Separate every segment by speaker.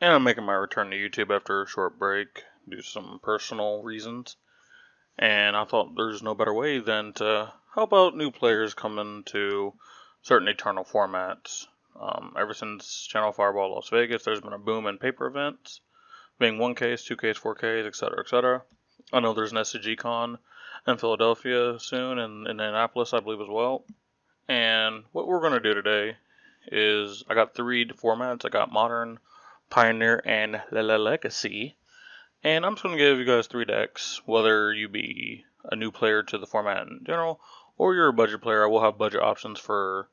Speaker 1: And I'm making my return to YouTube after a short break due to some personal reasons. And I thought there's no better way than to help out new players coming to certain Eternal formats. Ever since Channel Fireball Las Vegas, there's been a boom in paper events, being 1Ks, 2Ks, 4Ks, etc., etc. I know there's an SCG Con in Philadelphia soon, and in Indianapolis, I believe, as well. And what we're going to do today is I got 3 formats. I got Modern, Pioneer, and Legacy. And I'm just going to give you guys 3 decks, whether you be a new player to the format in general, or you're a budget player. I will have budget options for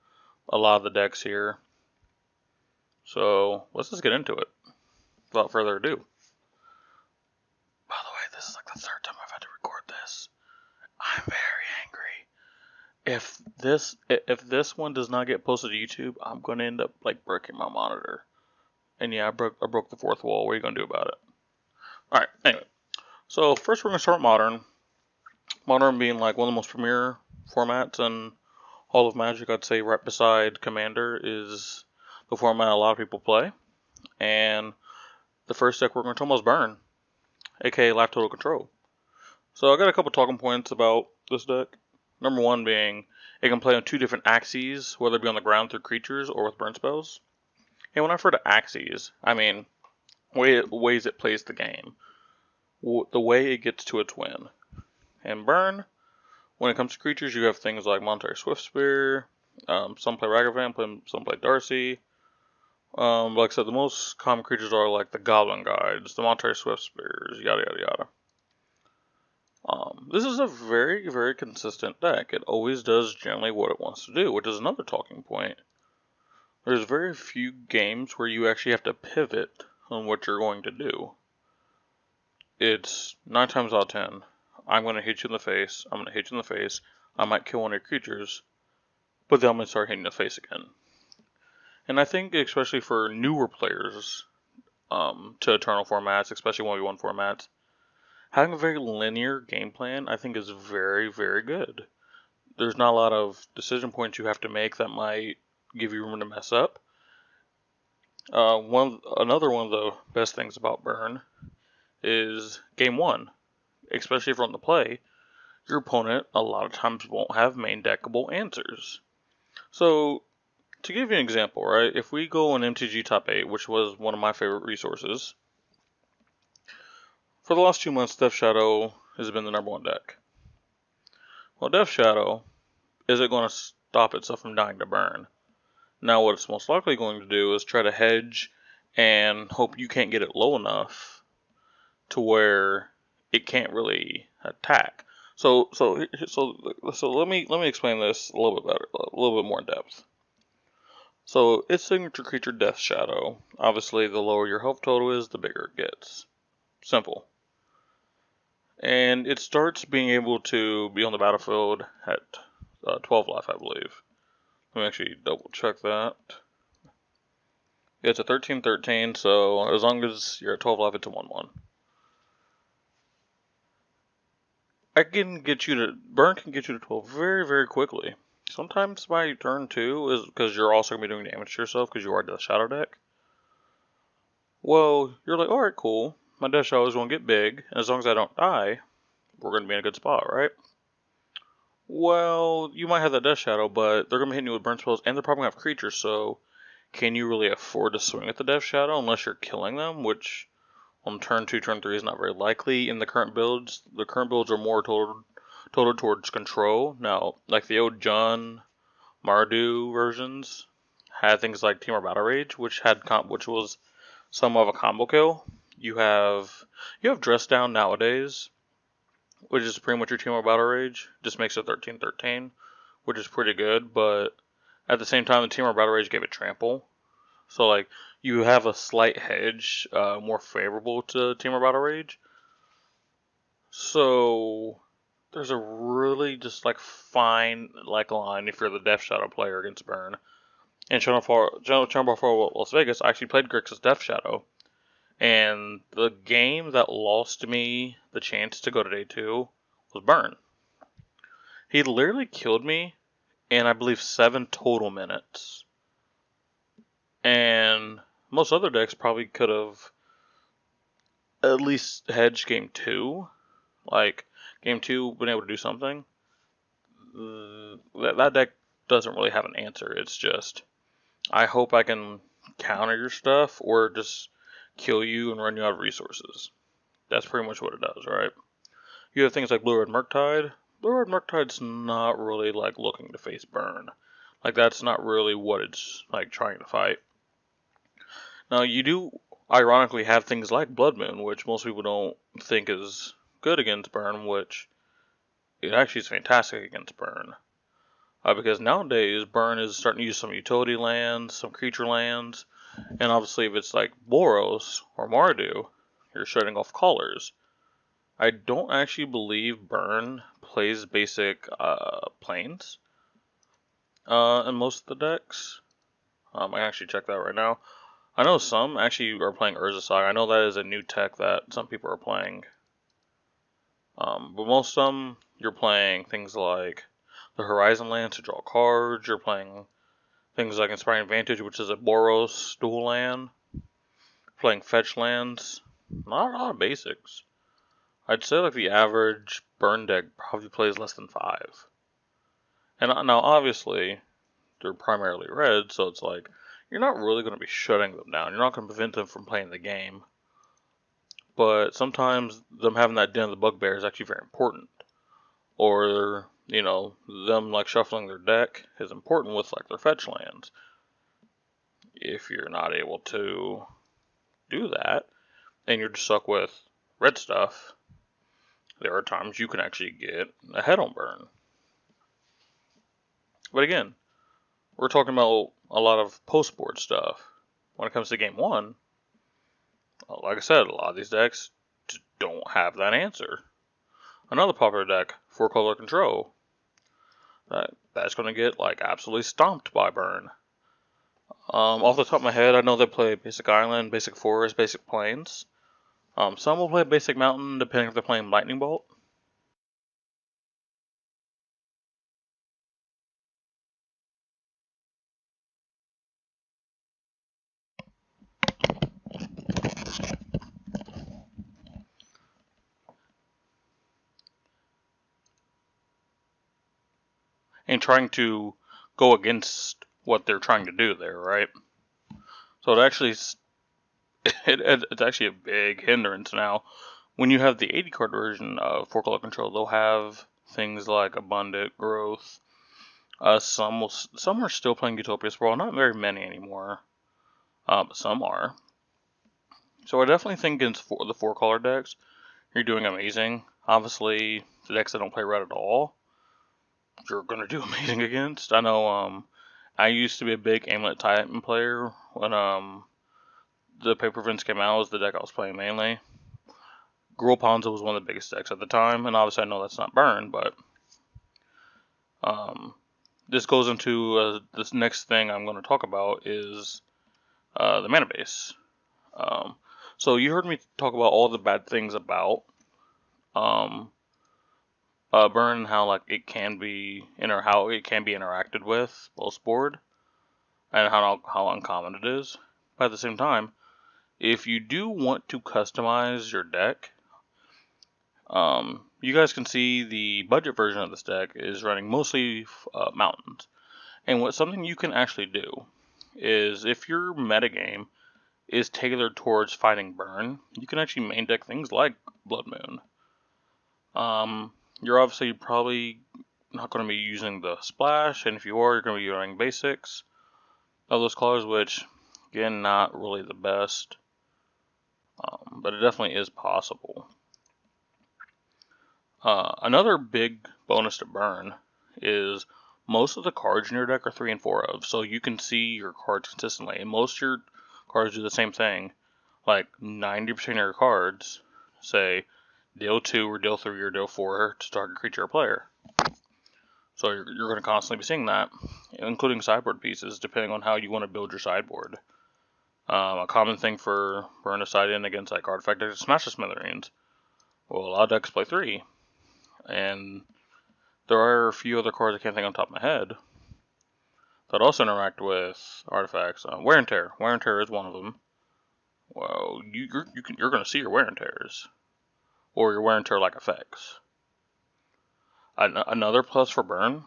Speaker 1: a lot of the decks here. So let's just get into it, without further ado. By the way, this is like the 3rd time I've had to record this. I'm very angry. If this one does not get posted to YouTube, I'm going to end up like breaking my monitor. And yeah, I broke the 4th wall. What are you going to do about it? Alright, anyway. So first we're going to start Modern. Modern being like one of the most premier formats in all of Magic. I'd say right beside Commander is the format a lot of people play. And the first deck we're going to talk about is Burn, aka Life Total Control. So I got a couple talking points about this deck. Number 1 being it can play on 2 different axes, whether it be on the ground through creatures or with burn spells. And when I refer to axes, I mean ways it plays the game, the way it gets to its win. And Burn, when it comes to creatures, you have things like Monetary Swiftspear, some play Ragavan, some play Darcy. Like I said, the most common creatures are like the Goblin Guides, the Monetary Swiftspears, yada yada yada. This is a very, very consistent deck. It always does generally what it wants to do, which is another talking point. There's very few games where you actually have to pivot on what you're going to do. It's 9 times out of 10. I'm going to hit you in the face. I'm going to hit you in the face. I might kill one of your creatures, but then I'm going to start hitting you in the face again. And I think especially for newer players to Eternal formats, especially 1v1 formats, having a very linear game plan I think is very, very good. There's not a lot of decision points you have to make that might give you room to mess up. Another one of the best things about Burn is game 1, especially if you're on the play. Your opponent a lot of times won't have main deckable answers. So, to give you an example, right, if we go on MTG Top 8, which was one of my favorite resources, for the last 2 months, Death Shadow has been the number 1 deck. Well, Death Shadow isn't going to stop itself from dying to Burn. Now, what it's most likely going to do is try to hedge and hope you can't get it low enough to where it can't really attack. So let me explain this a little bit better, a little bit more in depth. So its signature creature, Death Shadow. Obviously, the lower your health total is, the bigger it gets. Simple. And it starts being able to be on the battlefield at 12 life, I believe. Let me actually double check that. Yeah, it's a 13/13, so as long as you're at 12 life, it's a 1/1. Burn can get you to 12 very, very quickly. Sometimes by turn 2 is because you're also going to be doing damage to yourself because you are Death Shadow deck. Well, you're like, alright, cool. My Death Shadow is going to get big, and as long as I don't die, we're going to be in a good spot, right? Well, you might have that Death Shadow, but they're going to be hitting you with burn spells, and they're probably going to have creatures, so can you really afford to swing at the Death Shadow unless you're killing them, which on turn 2, turn 3 is not very likely in the current builds. The current builds are more totaled towards control. Now, like the old John Mardu versions had things like Temur Battle Rage, which was some of a combo kill. You have Dress Down nowadays, which is pretty much your Temur Battle Rage. Just makes it 13/13, which is pretty good, but at the same time, the Temur Battle Rage gave it Trample. So, like, you have a slight hedge more favorable to Temur Battle Rage. So, there's a really just, like, fine, like, line if you're the Death Shadow player against Burn. And Channel 4 Las Vegas, I actually played Grixis Death Shadow. And the game that lost me the chance to go to day 2 was Burn. He literally killed me in, I believe, 7 total minutes. And most other decks probably could have at least hedged game 2. Like, game 2, been able to do something. That deck doesn't really have an answer. It's just, I hope I can counter your stuff or just kill you and run you out of resources. That's pretty much what it does, right? You have things like Blue-Red Murktide. Blue-Red Murktide's not really like looking to face burn. Like, that's not really what it's like trying to fight. Now, you do ironically have things like Blood Moon, which most people don't think is good against burn, which it actually is fantastic against burn. Because nowadays, burn is starting to use some utility lands, some creature lands, and obviously if it's like Boros or Mardu, you're shutting off colors. I don't actually believe burn plays basic planes in most of the decks. I can actually check that right now. I know some actually are playing Urza Saga. I know that is a new tech that some people are playing. But most of them, you're playing things like the Horizon Lands to draw cards. You're playing things like Inspiring Vantage, which is a Boros dual land. Playing fetch lands. Not a lot of basics. I'd say like the average burn deck probably plays less than 5. And now obviously, they're primarily red, so it's like, you're not really going to be shutting them down. You're not going to prevent them from playing the game. But sometimes them having that Den of the Bugbear is actually very important. Or, you know, them like shuffling their deck is important with like their fetch lands. If you're not able to do that, and you're just stuck with red stuff, there are times you can actually get ahead on burn. But again, we're talking about a lot of post-board stuff. When it comes to game 1, like I said, a lot of these decks don't have that answer. Another popular deck, 4-color control. That's going to get like absolutely stomped by burn. Off the top of my head, I know they play basic island, basic forest, basic plains. Some will play basic mountain depending if they're playing lightning bolt. And trying to go against what they're trying to do there, right? So it actually it's actually a big hindrance now. When you have the 80 card version of 4-color control, they'll have things like abundant growth. Some are still playing Utopia Sprawl, not very many anymore, but some are. So I definitely think against the 4-color decks, you're doing amazing. Obviously, the decks that don't play red at all, you're gonna do amazing against. I know. I used to be a big Amulet Titan player when the Paper Vince came out. It was the deck I was playing mainly. Gruul Ponza was one of the biggest decks at the time, and obviously I know that's not burn, but this goes into this next thing I'm going to talk about is the mana base. So you heard me talk about all the bad things about burn, how like it can be how it can be interacted with post board, and how uncommon it is. But at the same time, if you do want to customize your deck, you guys can see the budget version of this deck is running mostly mountains. And something you can actually do is if your metagame is tailored towards fighting burn, you can actually main deck things like Blood Moon. You're obviously probably not going to be using the splash, and if you are, you're going to be running basics of those colors, which again, not really the best, but it definitely is possible. Another big bonus to burn is most of the cards in your deck are 3 and 4 of, so you can see your cards consistently. And most of your cards do the same thing. Like 90% of your cards say deal 2 or deal 3 or deal 4 to target creature or player. So you're going to constantly be seeing that, including sideboard pieces, depending on how you want to build your sideboard. A common thing for burn to side in against like artifact decks is Smash the Smithereens. Well, a lot of decks play 3. And there are a few other cards I can't think on top of my head. that also interact with artifacts. Wear and tear. Wear and tear is one of them. Well, you're going to see your wear and tears, or your wear and tear like effects. Another plus for burn,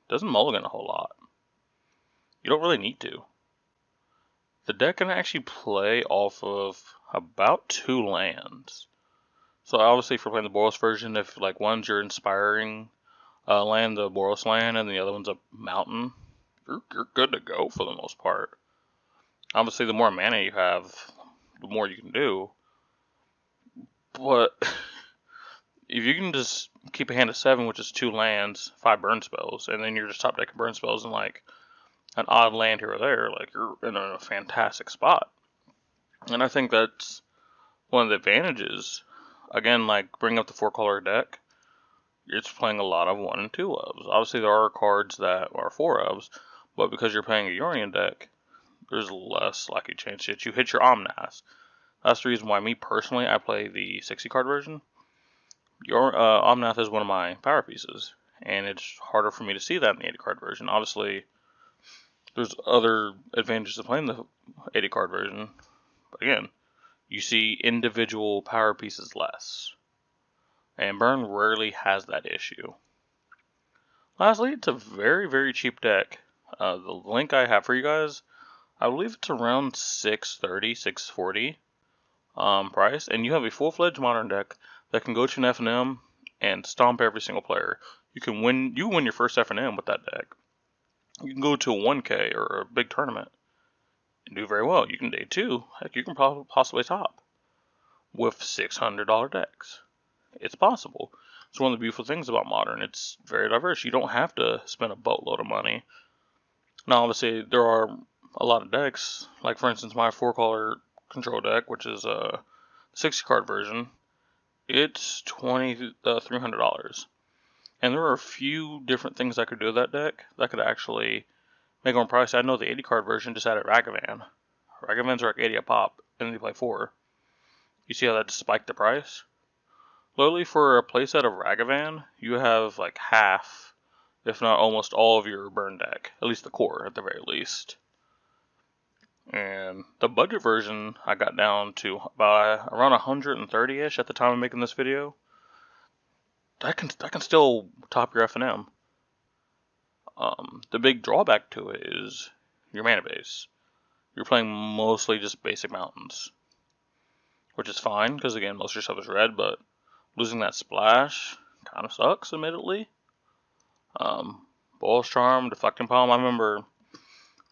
Speaker 1: doesn't mulligan a whole lot. You don't really need to. The deck can actually play off of about 2 lands. So obviously, if you're playing the Boros version, if like one's your inspiring land, the Boros land, and the other one's a mountain, you're good to go for the most part. Obviously, the more mana you have, the more you can do. But if you can just keep a hand of 7, which is 2 lands, 5 burn spells, and then you're just top decking burn spells and like an odd land here or there, like you're in a fantastic spot. And I think that's one of the advantages. Again, like bring up the 4-color deck, it's playing a lot of 1 and 2 ofs. Obviously, there are cards that are 4 ofs, but because you're playing a Yorion deck, there's less likely chance that you hit your Omnath. That's the reason why me personally, I play the 60 card version. Your Omnath is one of my power pieces, and it's harder for me to see that in the 80 card version. Obviously, there's other advantages to playing the 80 card version, but again, you see individual power pieces less. And Burn rarely has that issue. Lastly, it's a very, very cheap deck. The link I have for you guys, I believe it's around $630, $640 price, and you have a full-fledged Modern deck that can go to an FNM and stomp every single player. You win your first FNM with that deck. You can go to a 1K or a big tournament and do very well. You can day 2, heck, you can possibly top with $600 decks. It's possible. It's one of the beautiful things about Modern. It's very diverse. You don't have to spend a boatload of money. Now, obviously, there are a lot of decks. Like, for instance, my 4-color control deck, which is a 60-card version. It's $300. And there are a few different things I could do with that deck that could actually make more price. I know the 80-card version just added Ragavan. Ragavans are like 80 a pop, and they play 4. You see how that just spiked the price? Literally, for a playset of Ragavan, you have like half, if not almost all of your burn deck. At least the core, at the very least. And the budget version, I got down to about around 130-ish at the time of making this video. I can still top your FNM. The big drawback to it is your mana base. You're playing mostly just basic mountains, which is fine because again, most of your stuff is red, but losing that splash kind of sucks, admittedly. Boros Charm, Deflecting Palm. I remember,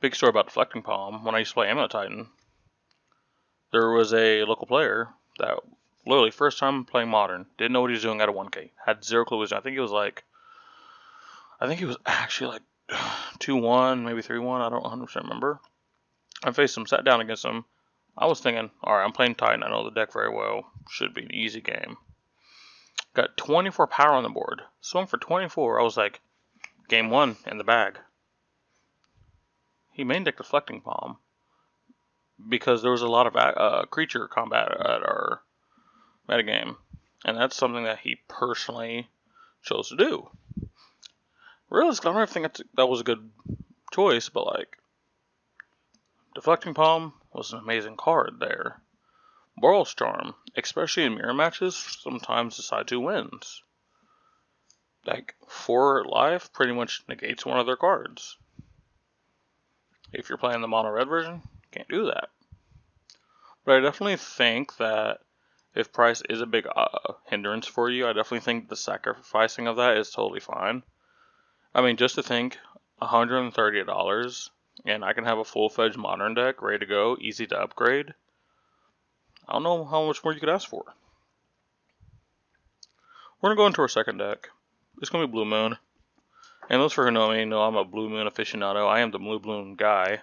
Speaker 1: big story about Deflecting Palm, when I used to play Animator Titan, there was a local player that literally first time playing Modern, didn't know what he was doing at a 1K, had 0 clue. I think he was actually like 2-1, maybe 3-1, I don't 100% remember. I faced him, sat down against him. I was thinking, alright, I'm playing Titan, I know the deck very well, should be an easy game. Got 24 power on the board, swung for 24, I was like, game 1 in the bag. He main decked Deflecting Palm, because there was a lot of creature combat at our metagame, and that's something that he personally chose to do. Realistically, I don't think that was a good choice, but like, Deflecting Palm was an amazing card there. Boros Charm, especially in mirror matches, sometimes decide who wins. Like, 4 life pretty much negates one of their cards. If you're playing the mono red version, can't do that. But I definitely think that if price is a big hindrance for you, I definitely think the sacrificing of that is totally fine. I mean, just to think, $130, and I can have a full-fledged Modern deck ready to go, easy to upgrade. I don't know how much more you could ask for. We're going to go into our second deck. It's going to be Blue Moon. And those who know me know I'm a Blue Moon aficionado. I am the Blue Moon guy.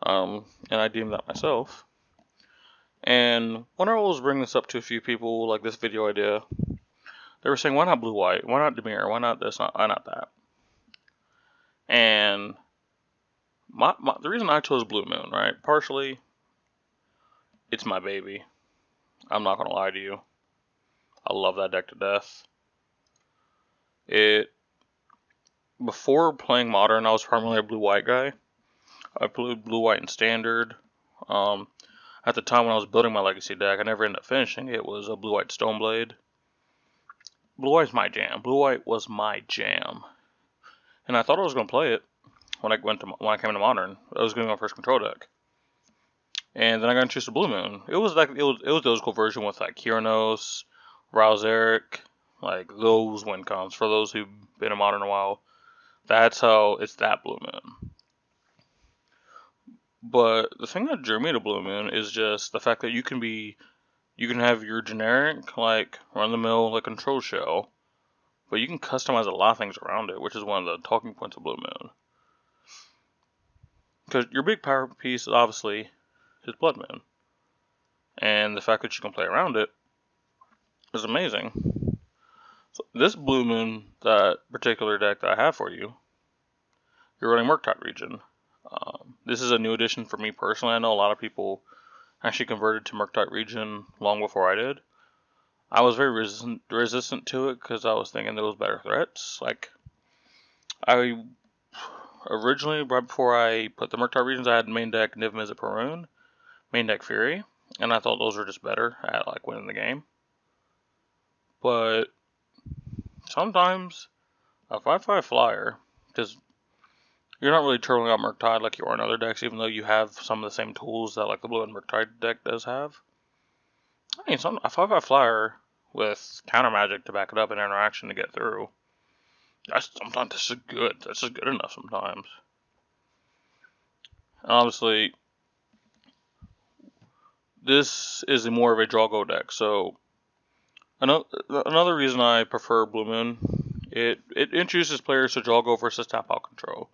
Speaker 1: And I deem that myself. And when I was bringing this up to a few people, like this video idea, they were saying, why not blue-white? Why not Demir? Why not this? Why not that? And the reason I chose Blue Moon, right? Partially, it's my baby. I'm not going to lie to you. I love that deck to death. before playing Modern, I was primarily a blue-white guy. I played blue-white in Standard. At the time when I was building my Legacy deck, I never ended up finishing it. It was a blue-white Stoneblade. Blue-white's my jam. Blue-white was my jam. And I thought I was going to play it when I came into Modern. I was getting my first control deck. And then I got introduced to Blue Moon. It was the old school version with like Kyranos, Rouseric, like those win cons. For those who've been in Modern a while, that's how it's that Blue Moon. But the thing that drew me to Blue Moon is just the fact that you can have your generic, like, run-of-the-mill, like, control shell, but you can customize a lot of things around it, which is one of the talking points of Blue Moon. Because your big power piece, is obviously, is Blood Moon. And the fact that you can play around it is amazing. So this Blue Moon, that particular deck that I have for you, you're running Murktide Region. This is a new addition for me personally. I know a lot of people actually converted to Murktide Region long before I did. I was very resistant to it because I was thinking there was better threats. Like, I originally, right before I put the Murktide Regions, I had main deck Niv Mizzet Perun, main deck Fury, and I thought those were just better at, like, winning the game. But sometimes a 5/5 flyer, because you're not really turtling out Murktide like you are in other decks, even though you have some of the same tools that, like, the Blue and Murktide deck does have. I mean, a 5/5 flyer with counter magic to back it up and interaction to get through. Sometimes this is good. This is good enough sometimes. And obviously, this is more of a draw go deck. So another reason I prefer Blue Moon, it introduces players to draw go versus tap out control.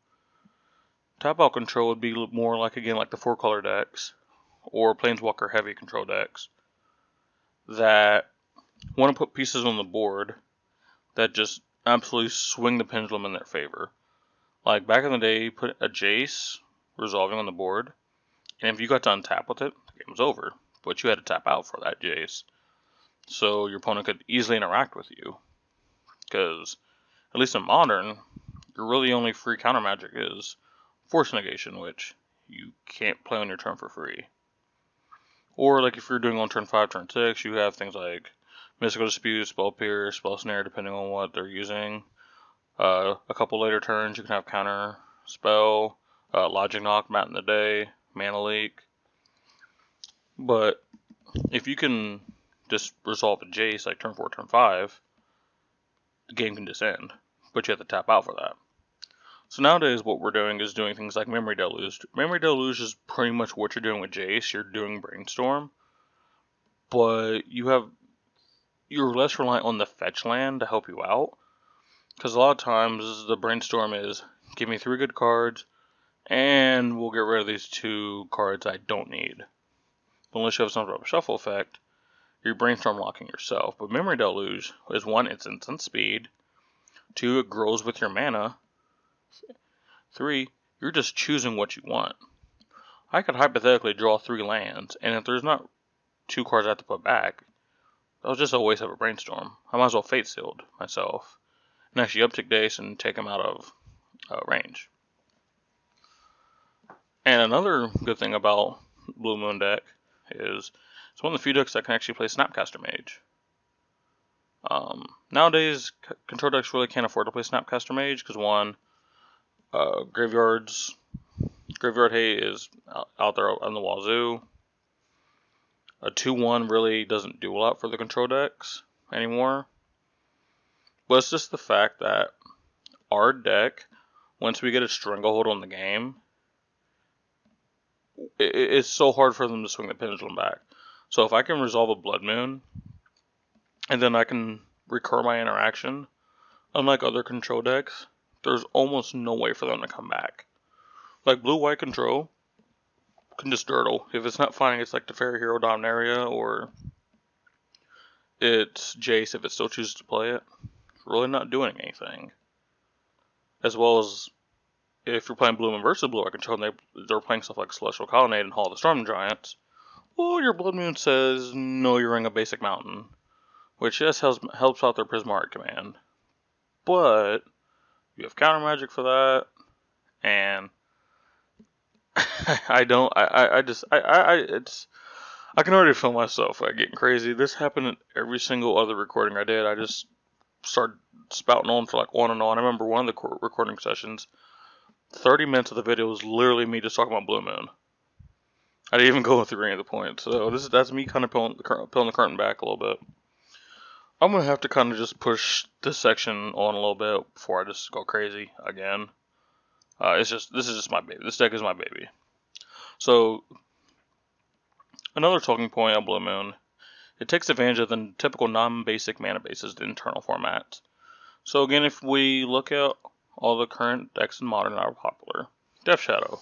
Speaker 1: Tap out control would be more like, again, like the 4-color decks or Planeswalker heavy control decks that want to put pieces on the board that just absolutely swing the pendulum in their favor. Like back in the day, you put a Jace resolving on the board, and if you got to untap with it, the game was over. But you had to tap out for that Jace, so your opponent could easily interact with you. Because, at least in Modern, your really only free counter magic is Force Negation, which you can't play on your turn for free. Or, like, if you're doing on turn 5, turn 6, you have things like Mystical Dispute, Spell Pierce, Spell Snare, depending on what they're using. A couple later turns, you can have Counter Spell, Logic Knock, Mat in the Day, Mana Leak. But if you can just resolve a Jace like turn 4, turn 5, the game can just end. But you have to tap out for that. So nowadays what we're doing is doing things like Memory Deluge. Memory Deluge is pretty much what you're doing with Jace. You're doing Brainstorm. But you're less reliant on the fetch land to help you out. Because a lot of times the Brainstorm is, give me 3 good cards, and we'll get rid of these 2 cards I don't need. But unless you have some sort of shuffle effect, you're Brainstorm locking yourself. But Memory Deluge is 1, it's instant speed. 2, it grows with your mana. 3, you're just choosing what you want. I could hypothetically draw 3 lands, and if there's not 2 cards I have to put back, that was just a waste of a Brainstorm. I might as well Fate Sealed myself, and actually uptick Dace and take him out of range. And another good thing about Blue Moon deck is it's one of the few decks that can actually play Snapcaster Mage. Nowadays, control decks really can't afford to play Snapcaster Mage because, one, Graveyard Hate is out there on the wazoo. A 2/1 really doesn't do a lot for the control decks anymore. But it's just the fact that our deck, once we get a stranglehold on the game, it's so hard for them to swing the pendulum back. So if I can resolve a Blood Moon, and then I can recur my interaction, unlike other control decks, there's almost no way for them to come back. Like blue-white control can just dirtle. If it's not finding it's like the Fairy Hero Dominaria, or it's Jace if it still chooses to play it, it's really not doing anything. As well as if you're playing Blue Moon versus blue-white control, and they're playing stuff like Celestial Colonnade and Hall of the Storm Giants, well, your Blood Moon says, no, you're in a basic mountain, which just helps out their Prismatic command. But You have counter magic for that, and I can already feel myself getting crazy. This happened in every single other recording I did. I just started spouting on for like on and on. I remember one of the recording sessions, 30 minutes of the video was literally me just talking about Blue Moon. I didn't even go through any of the points. So that's me kind of pulling the curtain back a little bit. I'm gonna have to kind of just push this section on a little bit before I just go crazy again. This is just my baby. This deck is my baby. So another talking point on Blue Moon, it takes advantage of the typical non-basic mana bases internal formats. So again, if we look at all the current decks in Modern that are popular, Death Shadow.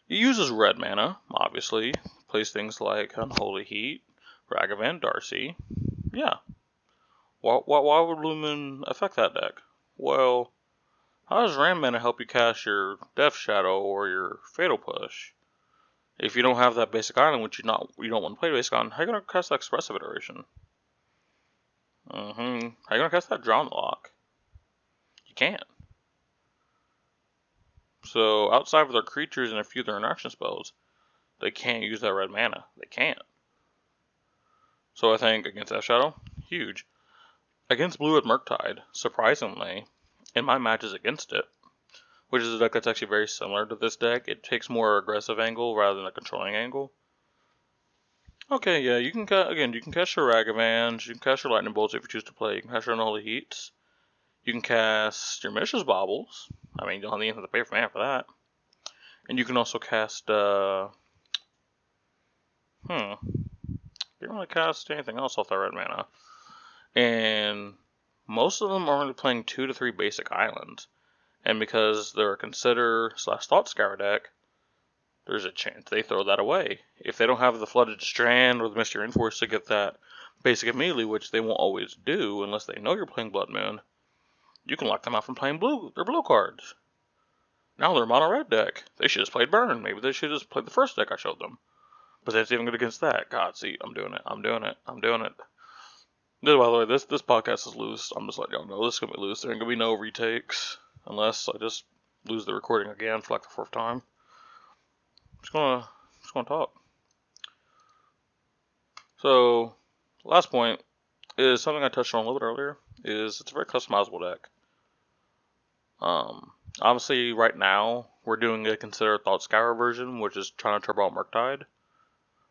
Speaker 1: It uses red mana, obviously. Plays things like Unholy Heat, Ragavan, Darcy. Yeah. Why would Blue Moon affect that deck? Well, how does Ram mana help you cast your Death Shadow or your Fatal Push? If you don't have that basic island, which you don't want to play basic island, how are you gonna cast that Expressive Iteration? How are you gonna cast that Drown Lock? You can't. So outside of their creatures and a few of their interaction spells, they can't use that red mana. They can't. So I think against Death Shadow, huge. Against Blue at Murktide, surprisingly, in my matches against it, which is a deck that's actually very similar to this deck, it takes more aggressive angle rather than a controlling angle. Okay, yeah, you can cast your Ragavans, you can cast your Lightning Bolts if you choose to play, you can cast your Unholy Heats, you can cast your Mishra's Baubles, I mean, you don't have to pay for mana for that, and you can also cast, you don't really cast anything else off that red mana. And most of them are only playing 2 to 3 basic islands. And because they're a Consider / Thought Scour deck, there's a chance they throw that away. If they don't have the Flooded Strand or the Mystery Enforce to get that basic immediately, which they won't always do unless they know you're playing Blood Moon, you can lock them out from playing their blue cards. Now they're a mono red deck. They should have played Burn. Maybe they should have just played the first deck I showed them. But that's even good against that. God, see, I'm doing it. By the way, this podcast is loose. I'm just letting y'all know this is gonna be loose. There ain't gonna be no retakes unless I just lose the recording again for like the 4th time. I'm just gonna talk. So, last point is something I touched on a little bit earlier. Is it's a very customizable deck. Obviously, right now we're doing a Consider Thought Scour version, which is trying to turbo out Murktide.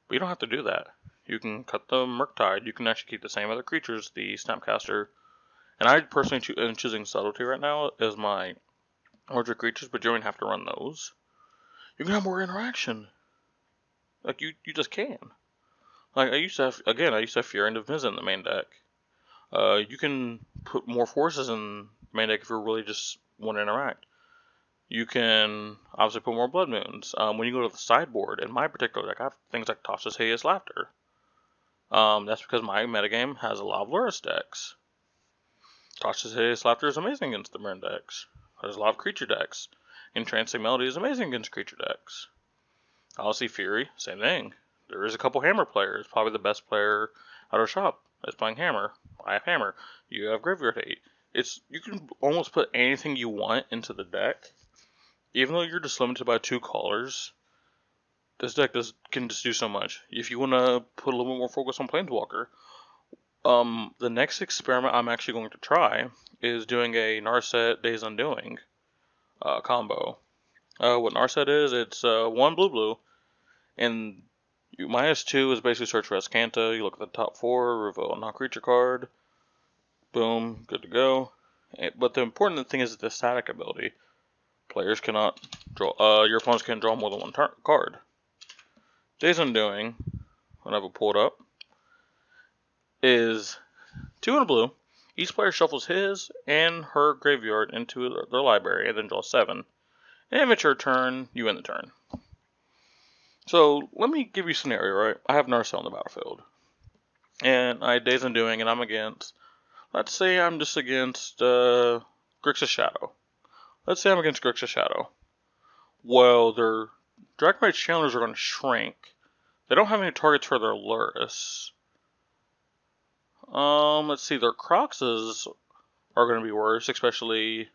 Speaker 1: But you don't have to do that. You can cut the Murktide. You can actually keep the same other creatures, the Snapcaster. And I personally am choosing Subtlety right now as my larger creatures, but you don't have to run those. You can have more interaction. Like, you just can. Like, I used to have Fury and Divinity in the main deck. You can put more forces in the main deck if you really just want to interact. You can obviously put more Blood Moons. When you go to the sideboard, in my particular deck, I have things like Tasha's Hideous Laughter. That's because my metagame has a lot of Lurrus decks. Tasha's Hideous Laughter is amazing against the burn decks. There's a lot of creature decks. Entrancing Melody is amazing against creature decks. Obviously Fury, same thing. There is a couple Hammer players. Probably the best player out of shop is playing Hammer. I have Hammer. You have Graveyard Hate. You can almost put anything you want into the deck. Even though you're just limited by 2 colors, this deck can just do so much. If you want to put a little bit more focus on Planeswalker, the next experiment I'm actually going to try is doing a Narset Days Undoing combo. What Narset is, it's 1 blue, and -2 is basically search for Escanta. You look at the top 4, reveal a non-creature card, boom, good to go. But the important thing is the static ability. Players cannot draw, your opponents can draw more than 1 card. Days Undoing, when I have it pulled up, is 2 in a blue. Each player shuffles his and her graveyard into their library and then draws 7. And if it's your turn, you win the turn. So, let me give you a scenario, right? I have Narset on the battlefield. And I Days Undoing, and I'm against, let's say I'm just against Grixis Shadow. Let's say I'm against Grixis Shadow. Well, their Dragonite Challengers are going to shrink. They don't have any targets for their Lurrus. Let's see, their Croxes are going to be worse, especially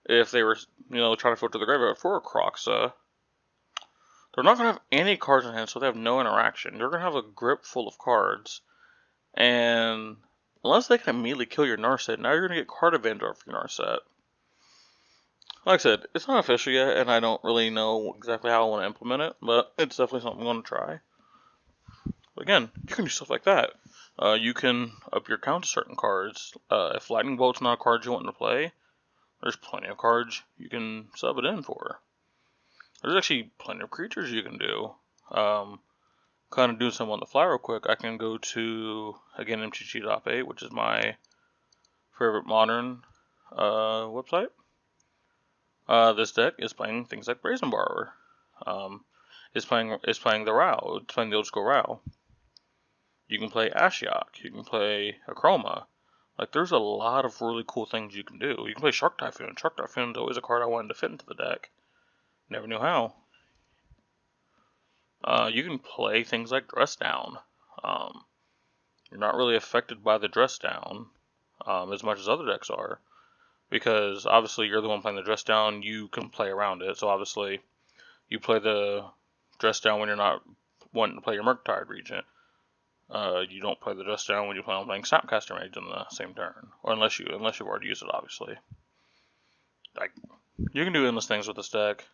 Speaker 1: if they were, trying to filter the graveyard for a Croxa, they're not going to have any cards in hand, so they have no interaction. They're going to have a grip full of cards, and unless they can immediately kill your Narset, now you're going to get card advantage off your Narset. Like I said, it's not official yet, and I don't really know exactly how I want to implement it, but it's definitely something I'm going to try. But again, you can do stuff like that. You can up your count to certain cards. If Lightning Bolt's not a card you want to play, there's plenty of cards you can sub it in for. There's actually plenty of creatures you can do. Kind of doing some on the fly real quick, I can go to, again, MTG.8, which is my favorite modern website. This deck is playing things like Brazen Borrower. It's playing the Rao. It's playing the old school Rao. You can play Ashiok. You can play Akroma. Like, there's a lot of really cool things you can do. You can play Shark Typhoon. Shark Typhoon's always a card I wanted to fit into the deck. Never knew how. You can play things like Dress Down. You're not really affected by the Dress Down as much as other decks are. Because, obviously, you're the one playing the Dress Down. You can play around it. So, obviously, you play the Dress Down when you're not wanting to play your Murktide Regent. You don't play the Dress Down when you plan on playing Snapcaster Mage on the same turn, or unless you've already used it, obviously. Like, you can do endless things with this deck.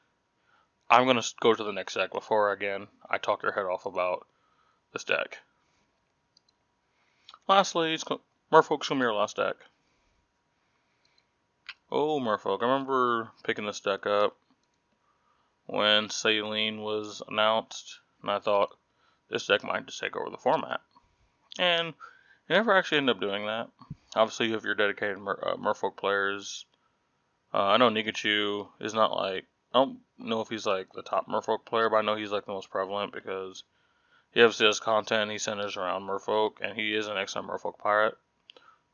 Speaker 1: I'm gonna go to the next deck before, again, I talk your head off about this deck. Lastly, Merfolk's gonna be our last deck. Oh, Merfolk! I remember picking this deck up when Saline was announced, and I thought this deck might just take over the format. And you never actually end up doing that. Obviously, you have your dedicated Merfolk players. I know Nikachu is not like, I don't know if he's like the top Merfolk player, but I know he's like the most prevalent because he obviously has content, he centers around Merfolk, and he is an excellent Merfolk pirate.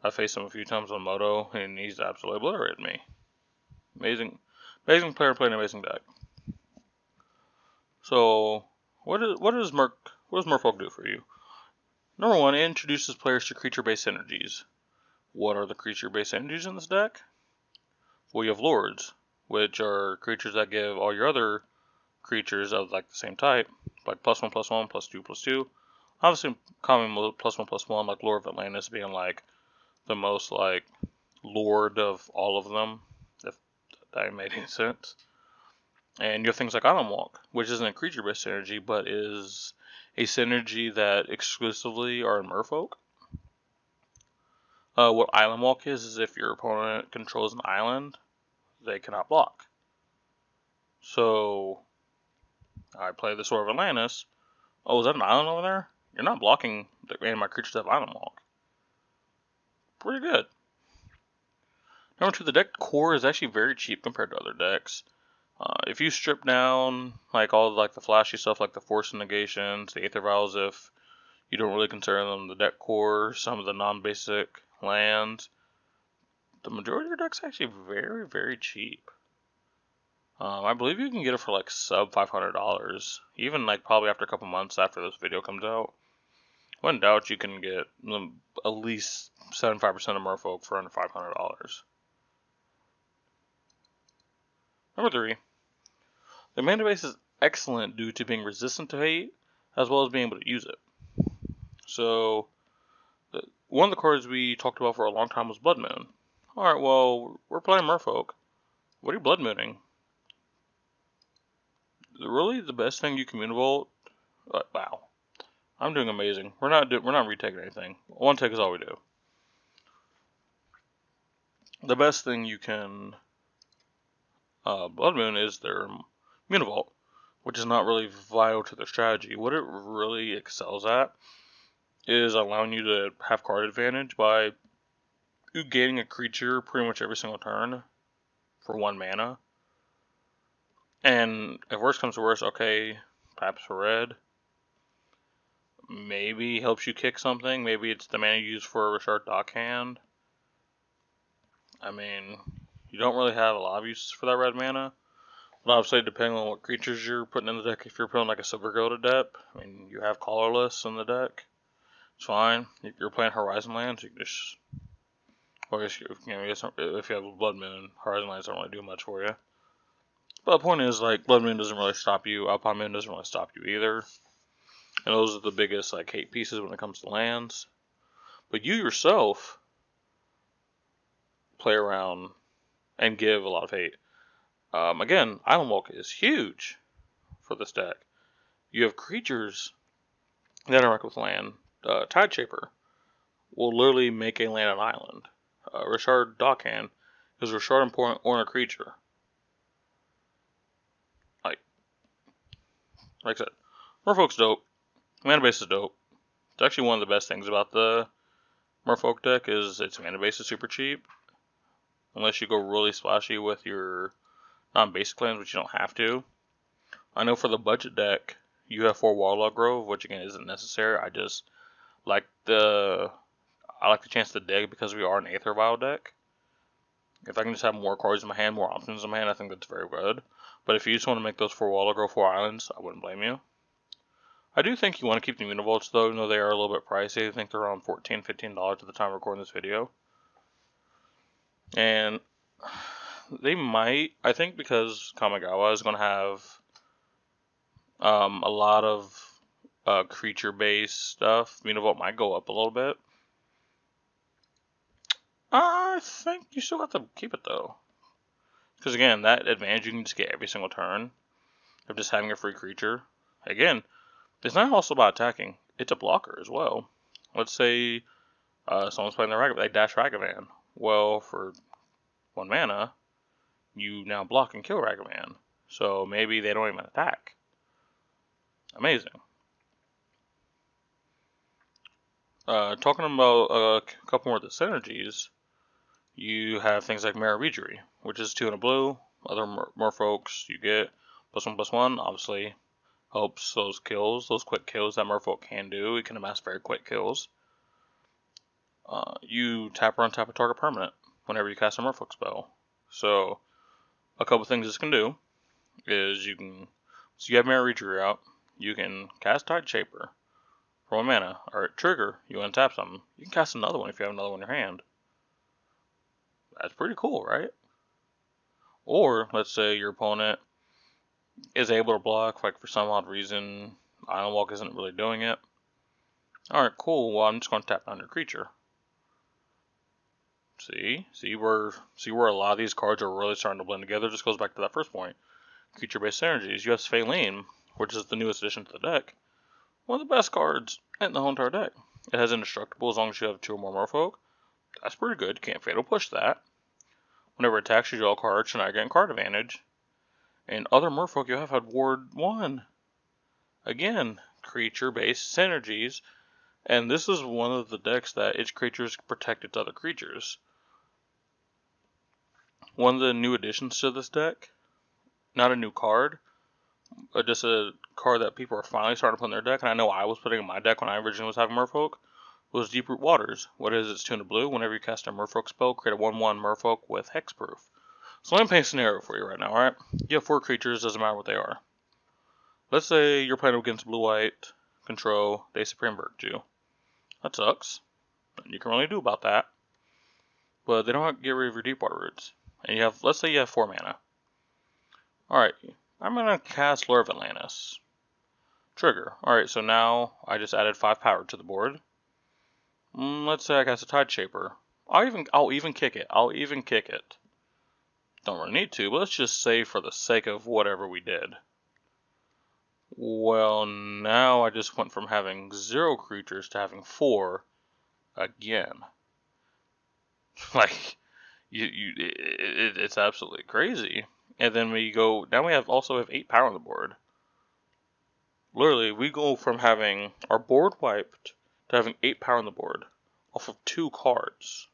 Speaker 1: I faced him a few times on Moto, and he's absolutely obliterated me. Amazing player playing an amazing deck. So, what does Merfolk do for you? Number one, it introduces players to creature-based synergies. What are the creature-based synergies in this deck? Well, you have Lords, which are creatures that give all your other creatures of like the same type, like +1/+1, +2/+2. Obviously, common +1/+1, like Lord of Atlantis being like the most like Lord of all of them, if that made any sense. And you have things like Island Walk, which isn't a creature-based synergy, but is a synergy that exclusively are in Merfolk. What Island Walk is if your opponent controls an island, they cannot block. So, I play the Sword of Atlantis. Oh, is that an island over there? You're not blocking any of my creatures that have Island Walk. Pretty good. Number two, the deck core is actually very cheap compared to other decks. If you strip down like all like the flashy stuff like the Force Negations, the Aether Vials, if you don't really consider them the deck core, some of the non-basic lands, the majority of your deck's actually very, very cheap. I believe you can get it for like sub $500, even like probably after a couple months after this video comes out. When in doubt, you can get at least 75% of Merfolk for under $500. Number three, the mana base is excellent due to being resistant to hate, as well as being able to use it. So, one of the cards we talked about for a long time was Blood Moon. Alright, well, we're playing Merfolk. What are you Blood Mooning? Really, the best thing you can Univolt? Wow. I'm doing amazing. We're not retaking anything. One take is all we do. The best thing you can Blood Moon is their Univolt, which is not really vital to their strategy. What it really excels at is allowing you to have card advantage by you gaining a creature pretty much every single turn for 1 mana. And if worst comes to worst, okay, taps for red. Maybe helps you kick something. Maybe it's the mana you use for a Richard Dockhand. I mean, you don't really have a lot of uses for that red mana. But obviously, depending on what creatures you're putting in the deck, if you're putting like a Silver Goat Adept, I mean, you have Colorless in the deck. It's fine. If you're playing Horizon Lands, you can just Or I guess, if you have Blood Moon, Horizon Lands don't really do much for you. But the point is, like, Blood Moon doesn't really stop you, Alpine Moon doesn't really stop you either. And those are the biggest, like, hate pieces when it comes to lands. But you yourself play around and give a lot of hate. Again, Island Walk is huge for this deck. You have creatures that interact with land. Tide Shaper will literally make a land an island. Richard Dockhand is a Richard important or a creature. Like I said, Merfolk's dope. Mana base is dope. It's actually one of the best things about the Merfolk deck is its mana base is super cheap. Unless you go really splashy with your non-basic lands, which you don't have to. I know for the budget deck, you have 4 Warlock Grove, which again isn't necessary. I just like the chance to dig because we are an Aether Vial deck. If I can just have more cards in my hand, more options in my hand, I think that's very good. But if you just want to make those 4 Warlock Grove, 4 islands, I wouldn't blame you. I do think you want to keep the Univolts though, even though they are a little bit pricey. I think they're around $14, $15 at the time of recording this video. And they might, I think because Kamigawa is going to have a lot of creature-based stuff, Univolt might go up a little bit. I think you still have to keep it though. Because again, that advantage you can just get every single turn of just having a free creature. Again, it's not also about attacking, it's a blocker as well. Let's say someone's playing they dash Ragavan. Well, for 1 mana, you now block and kill Ragavan. So maybe they don't even attack. Amazing. Talking about a couple more of the synergies, you have things like Meridieri, which is 2 and a blue. Other Merfolks you get +1/+1, obviously helps those kills, those quick kills that Merfolk can do. It can amass very quick kills. You tap or untap a target permanent whenever you cast a Merfolk spell. So, a couple things this can do is you have Meridieri out, you can cast Tide Shaper for 1 mana, or trigger, you untap something. You can cast another one if you have another one in your hand. That's pretty cool, right? Or, let's say your opponent is able to block, like for some odd reason, Island Walk isn't really doing it. Alright, cool, well I'm just going to tap down your creature. See where a lot of these cards are really starting to blend together. Just goes back to that first point. Creature-based synergies. You have Sphaline, which is the newest addition to the deck. One of the best cards in the whole entire deck. It has indestructible as long as you have 2 or more Merfolk. That's pretty good. Can't fatal push that. Whenever it attacks, you draw a card, so now you're getting card advantage. And other Merfolk you have had Ward 1. Again, creature-based synergies. And this is one of the decks that its creatures protect its other creatures. One of the new additions to this deck, not a new card, but just a card that people are finally starting to put in their deck, and I know I was putting in my deck when I originally was having Merfolk, was Deep-Root Waters. What is it? It's 2 and a blue. Whenever you cast a Merfolk spell, create a 1/1 Merfolk with Hexproof. So let me paint a scenario for you right now, alright? You have 4 creatures, doesn't matter what they are. Let's say you're playing against blue-white, control, they Supreme Virtue. That sucks. Nothing you can really do about that. But they don't get rid of your Deep-Water Roots. And you have, let's say you have 4 mana. Alright, I'm going to cast Lure of Atlantis. Trigger. Alright, so now I just added 5 power to the board. Let's say I cast a Tide Shaper. I'll even kick it. Don't really need to, but let's just say for the sake of whatever we did. Well, now I just went from having 0 creatures to having 4 again. Like, it's absolutely crazy. And then now we also have 8 power on the board. Literally, we go from having our board wiped to having 8 power on the board off of 2 cards.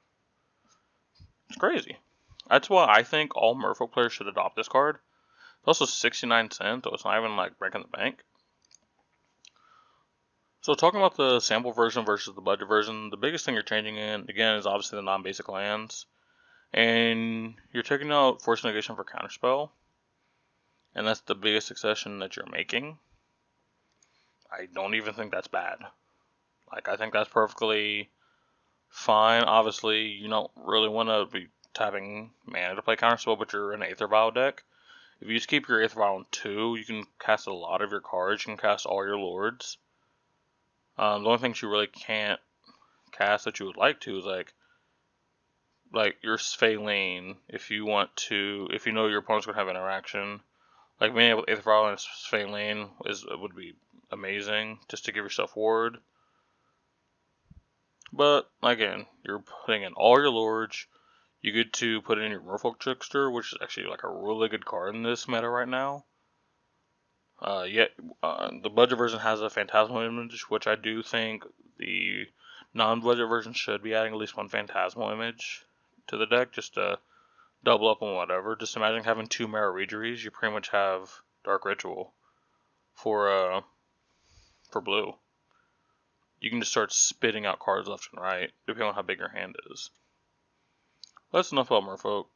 Speaker 1: It's crazy. That's why I think all Merfolk players should adopt this card. It's also 69 cents, so it's not even like breaking the bank. So talking about the sample version versus the budget version, the biggest thing you're changing in, again, is obviously the non-basic lands. And you're taking out Force Negation for Counterspell. And that's the biggest succession that you're making. I don't even think that's bad. Like, I think that's perfectly fine. Obviously, you don't really want to be tapping mana to play Counterspell, but you're an Aether Vial deck. If you just keep your Aether Vial on 2, you can cast a lot of your cards. You can cast all your Lords. The only things you really can't cast that you would like to is like your Sphaelene. If you want to, if you know your opponent's gonna have interaction, like being able to Aether Vial and Sphaelene would be amazing just to give yourself ward. But again, you're putting in all your Lords. You get to put in your Merfolk Trickster, which is actually like a really good card in this meta right now. The budget version has a Phantasmal image, which I do think the non-budget version should be adding at least one Phantasmal image to the deck, just to double up on whatever. Just imagine having 2 Meridieri, you pretty much have Dark Ritual for blue. You can just start spitting out cards left and right, depending on how big your hand is. That's enough about Merfolk.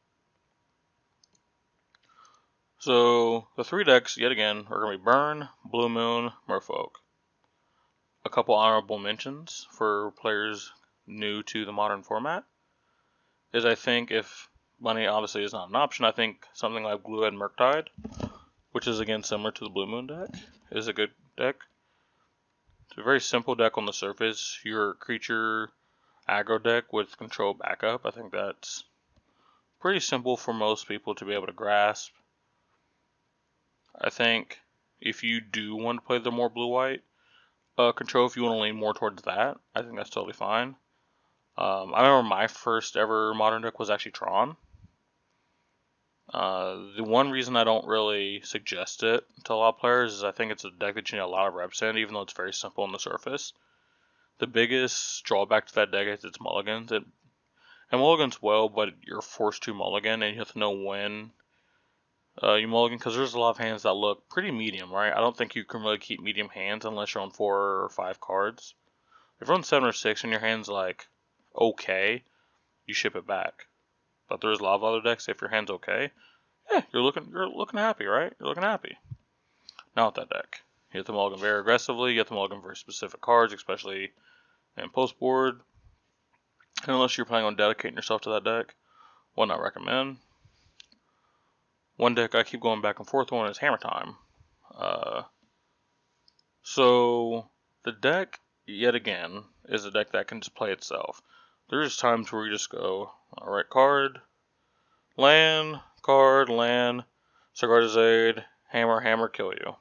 Speaker 1: So, the 3 decks, yet again, are going to be Burn, Blue Moon, Merfolk. A couple honorable mentions for players new to the modern format is I think if money obviously is not an option, I think something like Blue-Red Murktide, which is again similar to the Blue Moon deck, is a good deck. It's a very simple deck on the surface. Your creature aggro deck with control backup, I think that's pretty simple for most people to be able to grasp. I think if you do want to play the more blue-white control, if you want to lean more towards that, I think that's totally fine. I remember my first ever modern deck was actually Tron. The one reason I don't really suggest it to a lot of players is I think it's a deck that you need a lot of reps in, even though it's very simple on the surface. The biggest drawback to that deck is its mulligans. And mulligans well, but you're forced to mulligan, and you have to know when you mulligan, because there's a lot of hands that look pretty medium, right? I don't think you can really keep medium hands unless you're on 4 or 5 cards. If you're on 7 or 6 and your hand's like okay, you ship it back. But there's a lot of other decks, if your hand's okay, yeah, you're looking happy, right? You're looking happy. Not with that deck. You have to mulligan very aggressively, you have to mulligan for specific cards, especially in post board. And unless you're planning on dedicating yourself to that deck, would not recommend. One deck I keep going back and forth on is Hammer Time. So the deck, yet again, is a deck that can just play itself. There's times where you just go, alright, card, land, Sigarda's Aid, hammer, kill you.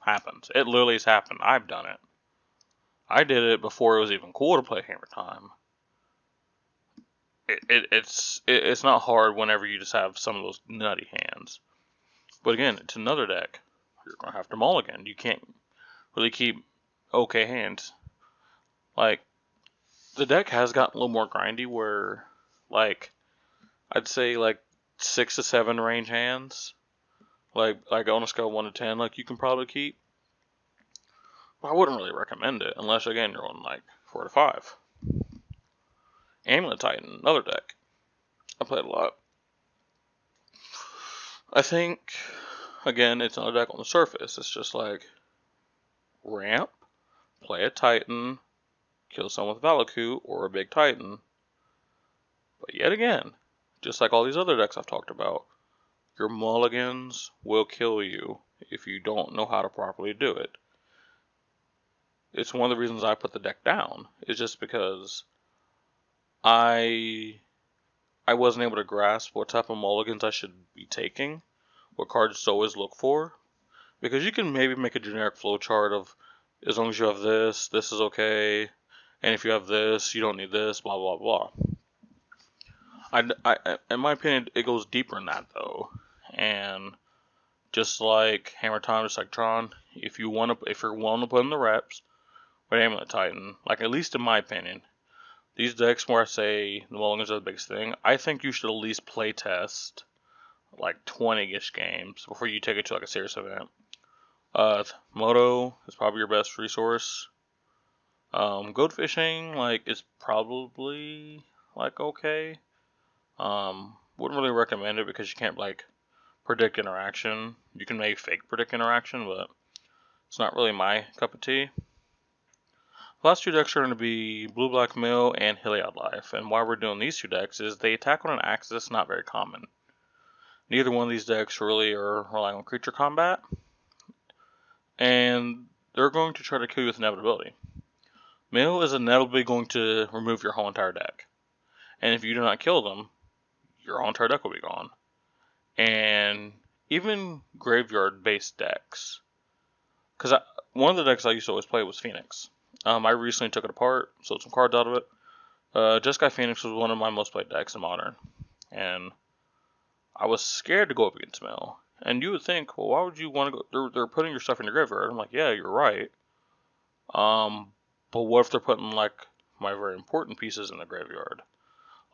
Speaker 1: Happens. It literally has happened. I've done it. I did it before it was even cool to play Hammer Time. It's not hard whenever you just have some of those nutty hands. But again, it's another deck. You're going to have to mulligan. You can't really keep okay hands. Like, the deck has gotten a little more grindy where, like, I'd say, like, 6 to 7 range hands. Like on a scale of 1 to 10, like, you can probably keep. But I wouldn't really recommend it, unless, again, you're on, like, 4 to 5. Amulet Titan, another deck. I played a lot. I think, again, it's not a deck on the surface. It's just like, ramp, play a Titan, kill someone with Valakut or a big Titan. But yet again, just like all these other decks I've talked about, your mulligans will kill you if you don't know how to properly do it. It's one of the reasons I put the deck down. It's just because I wasn't able to grasp what type of mulligans I should be taking, what cards to always look for. Because you can maybe make a generic flowchart of, as long as you have this, this is okay, and if you have this, you don't need this, blah blah blah. In my opinion, it goes deeper than that though, and just like Hammer Time, just like Tron, if you're willing to put in the reps with Amulet Titan, like at least in my opinion, these decks where I say the mulligans are the biggest thing, I think you should at least play test like 20-ish games before you take it to like a serious event. Moto is probably your best resource. Goat fishing, like, is probably like okay. Wouldn't really recommend it because you can't like predict interaction. You can maybe fake predict interaction, but it's not really my cup of tea. The last two decks are going to be Blue Black Mill and Heliod Life, and why we're doing these two decks is they attack on an axis not very common. Neither one of these decks really are relying on creature combat, and they're going to try to kill you with inevitability. Mill is inevitably going to remove your whole entire deck, and if you do not kill them, your whole entire deck will be gone. And even graveyard-based decks, because one of the decks I used to always play was Phoenix. I recently took it apart, sold some cards out of it. Jeskai Phoenix was one of my most played decks in Modern, and I was scared to go up against Mill. And you would think, well, why would you want to go? They're putting your stuff in your graveyard. I'm like, yeah, you're right. But what if they're putting like my very important pieces in the graveyard?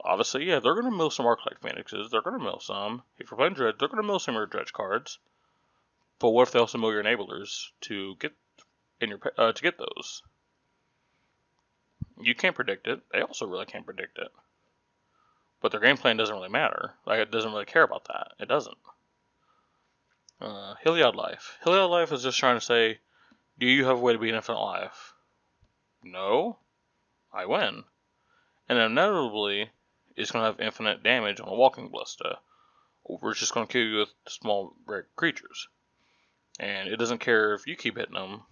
Speaker 1: Obviously, yeah, they're gonna mill some Arclight Phoenixes. They're gonna mill some. If you're playing Dredge, they're gonna mill some of your Dredge cards. But what if they also mill your enablers to get in your to get those? You can't predict it. They also really can't predict it. But their game plan doesn't really matter. Like, it doesn't really care about that. It doesn't. Heliod Life. Heliod Life is just trying to say, do you have a way to beat infinite life? No. I win. And inevitably, it's going to have infinite damage on a Walking Ballista. Or it's just going to kill you with small rare creatures. And it doesn't care if you keep hitting them.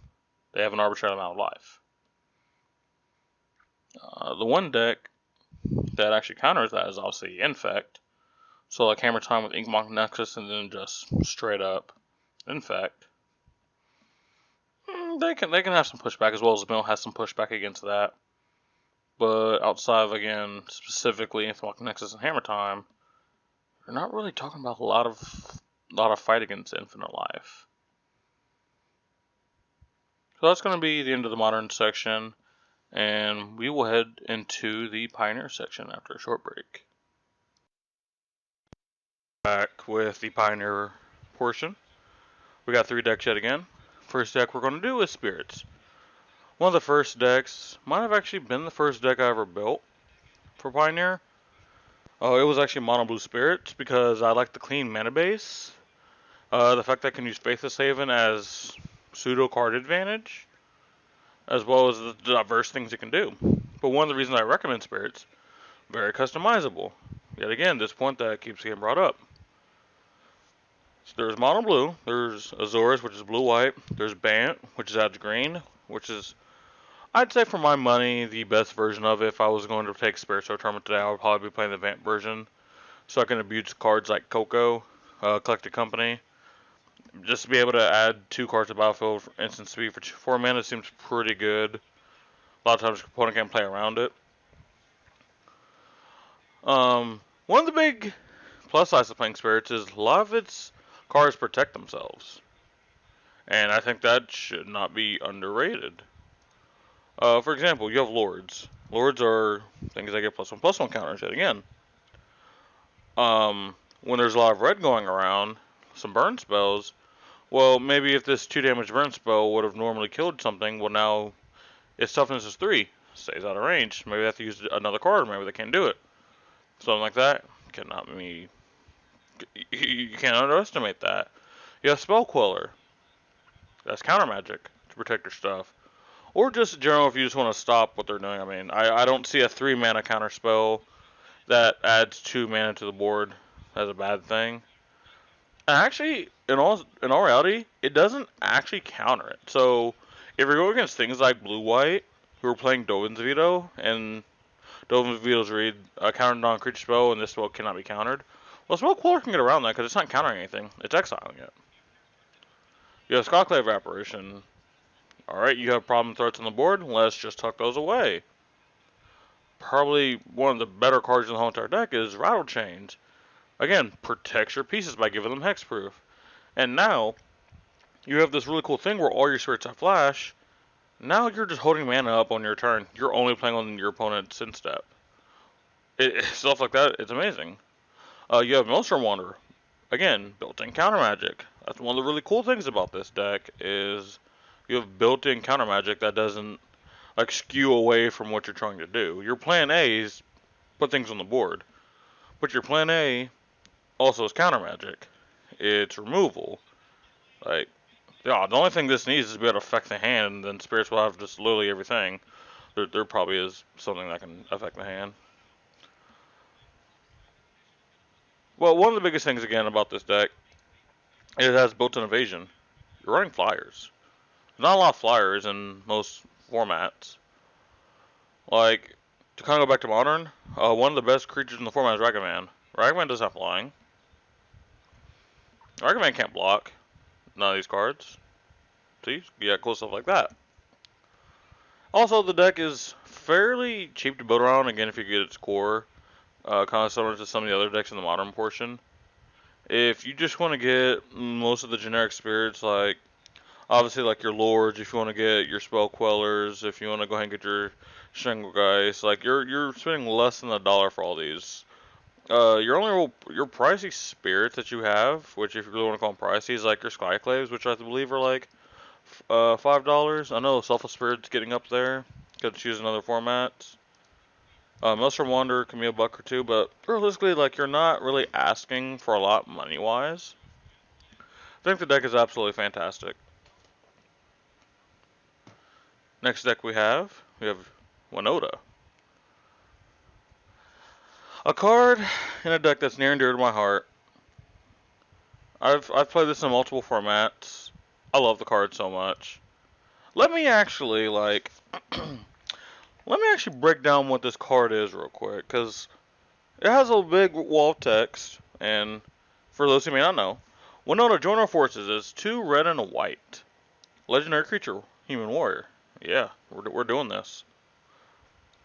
Speaker 1: They have an arbitrary amount of life. The one deck that actually counters that is obviously Infect. So like Hammer Time with Inkmoth Nexus and then just straight up Infect. They can have some pushback, as well as the Mill has some pushback against that. But outside of, again, specifically Inkmoth Nexus and Hammer Time, you're not really talking about a lot of fight against infinite life. So that's going to be the end of the Modern section, and we will head into the Pioneer section after a short break. Back with the Pioneer portion. We got 3 decks yet again. First deck we're going to do is Spirits. One of the first decks, might have actually been the first deck I ever built for Pioneer. Oh, it was actually Mono Blue Spirits because I like the clean mana base. The fact that I can use Faithless Haven as pseudo card advantage, as well as the diverse things it can do. But one of the reasons I recommend Spirits, very customizable. Yet again, this point that keeps getting brought up. So there's Mono Blue, there's Azores, which is blue-white, there's Bant, which is adds green, which is, I'd say for my money, the best version of it. If I was going to take Spirits to a tournament today, I would probably be playing the Bant version. So I can abuse cards like Coco, Collected Company. Just to be able to add 2 cards to battlefield for instant speed for 4 mana seems pretty good. A lot of times, your opponent can't play around it. One of the big plus sides of playing Spirits is a lot of its cards protect themselves. And I think that should not be underrated. For example, you have Lords. Lords are things that get +1/+1 counters yet again. When there's a lot of red going around, some burn spells, well, maybe if this 2 damage burn spell would have normally killed something, well now its toughness is 3, stays out of range. Maybe they have to use another card, maybe they can't do it. Something like that cannot be. You can't underestimate that. You have Spell Queller. That's counter magic to protect your stuff. Or just in general, if you just want to stop what they're doing. I mean, I don't see a 3 mana counter spell that adds 2 mana to the board as a bad thing. And actually, in all reality, it doesn't actually counter it. So, if you're going against things like blue-white, who are playing Dovin's Veto, and Dovin's Veto's read a counter non-creature spell, and this spell cannot be countered, well, Spell Queller can get around that because it's not countering anything. It's exiling it. You have Scottclave Apparition. Alright, you have problem threats on the board. Let's just tuck those away. Probably one of the better cards in the whole entire deck is Rattle Chains. Again, protects your pieces by giving them hexproof. And now, you have this really cool thing where all your spirits have flash. Now you're just holding mana up on your turn. You're only playing on your opponent's end step. Stuff like that, it's amazing. You have Maelstrom Wanderer. Again, built-in counter magic. That's one of the really cool things about this deck is you have built-in counter magic that doesn't like skew away from what you're trying to do. Your plan A is put things on the board, but your plan A also is counter magic. It's removal. Like Yeah, the only thing this needs is to be able to affect the hand, and then spirits will have just literally everything. There probably is something that can affect the hand. Well, one of the biggest things again about this deck, it has built-in evasion. You're running flyers. There's not a lot of flyers in most formats. Like, to kind of go back to Modern, one of the best creatures in the format is Ragavan. Ragavan doesn't have flying. Ragavan can't block none of these cards. See, you got cool stuff like that. Also, the deck is fairly cheap to build around, again, if you get its core. Kind of similar to some of the other decks in the Modern portion. If you just want to get most of the generic spirits, like obviously like your lords, if you want to get your spell quellers, if you want to go ahead and get your shingle guys, like you're spending less than $1 for all these. Your pricey spirits that you have, which if you really want to call them pricey, is like your skyclaves, which I believe are like $5. I know Selfless Spirit's getting up there. Could choose another formats. Maelstrom Wanderer can be $1 or $2, but realistically, like you're not really asking for a lot money wise. I think the deck is absolutely fantastic. Next deck we have Winota. A card in a deck that's near and dear to my heart. I've played this in multiple formats. I love the card so much. Let me actually let me actually break down what this card is real quick, because it has a big wall of text, and for those who may not know, Winota, join our forces as 2 red and a white. Legendary creature, human warrior. Yeah, we're doing this.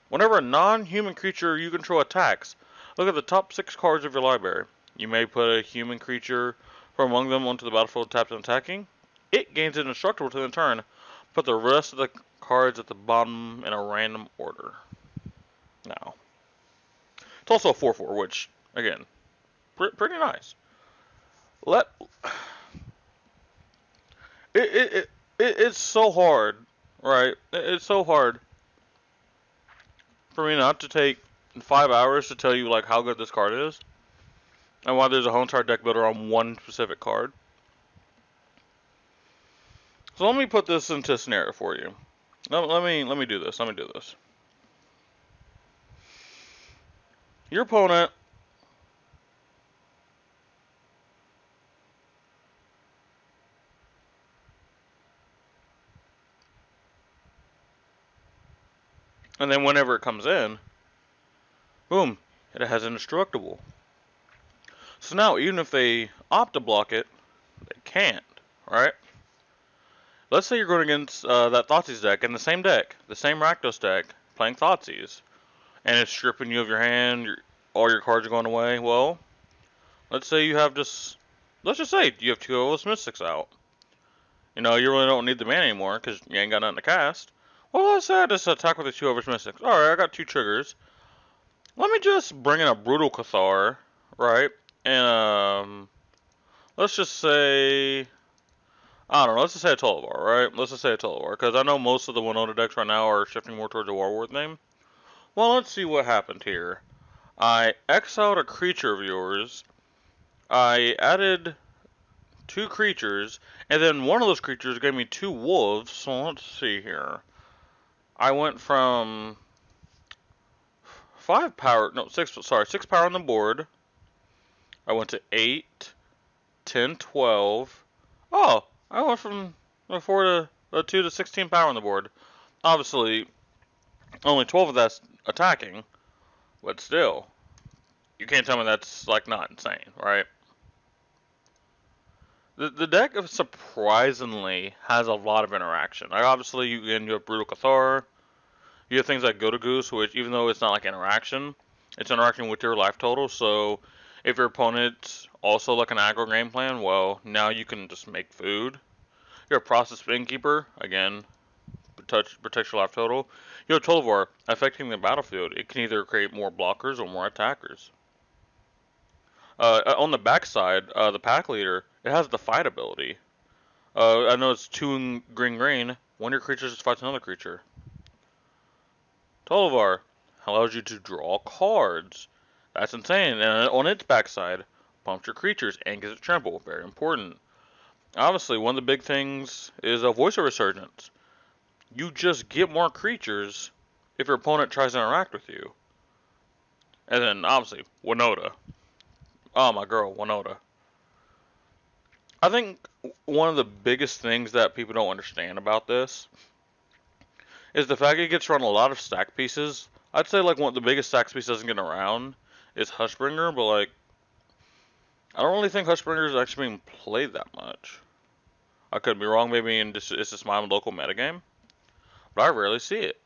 Speaker 1: Whenever a non-human creature you control attacks, look at the top 6 cards of your library. You may put a human creature from among them onto the battlefield tapped and attacking. It gains an indestructible to the turn. Put the rest of the cards at the bottom in a random order. Now, it's also a 4/4, which, again, pretty nice. It's so hard, right? It's so hard for me not to take 5 hours to tell you like how good this card is, and why there's a whole entire deck builder on one specific card. So let me put this into a scenario for you. Let me do this. Let me do this. Your opponent and then whenever it comes in, boom, it has indestructible. So now even if they opt to block it, they can't, right? Let's say you're going against that Thoughtseize deck in the same deck, the same Rakdos deck, playing Thoughtseize, and it's stripping you of your hand, all your cards are going away. Well, let's say you have let's just say you have 2 Evolus Mystics out. You know, you really don't need the mana anymore because you ain't got nothing to cast. Well, let's say I just attack with the 2 Evolus Mystics. Alright, I got 2 triggers. Let me just bring in a Brutal Cathar, right? And, let's just say, I don't know, let's just say a Tolvar, right? Let's just say a Tolvar, because I know most of the Winota decks right now are shifting more towards a Warworth name. Well, let's see what happened here. I exiled a creature of yours. I added 2 creatures, and then one of those creatures gave me 2 wolves. So let's see here. I went from 6 power on the board. I went to 8, 10, 12. Oh, I went from 4 to 2 to 16 power on the board. Obviously, only 12 of that's attacking, but still, you can't tell me that's like not insane, right? The deck surprisingly has a lot of interaction. Like obviously, you have Brutal Cathar. You have things like Go to Goose, which even though it's not like interaction, it's interacting with your life total. So if your opponent's also like an aggro game plan, well, now you can just make food. You're a Process Innkeeper, again, protects your life total. You have Tolvar, affecting the battlefield. It can either create more blockers or more attackers. On the backside, the Pack Leader, it has the fight ability. I know it's 2 in green. One of your creatures just fights another creature. Tolvar allows you to draw cards. That's insane. And on its backside, pumps your creatures and gives it trample. Very important. Obviously, one of the big things is a voice resurgence. You just get more creatures if your opponent tries to interact with you. And then, obviously, Winota. Oh, my girl, Winota. I think one of the biggest things that people don't understand about this is the fact it gets run a lot of stack pieces. I'd say like one of the biggest stack pieces doesn't get around is Hushbringer, but like I don't really think Hushbringer is actually being played that much. I could be wrong, maybe it's just my local metagame, but I rarely see it.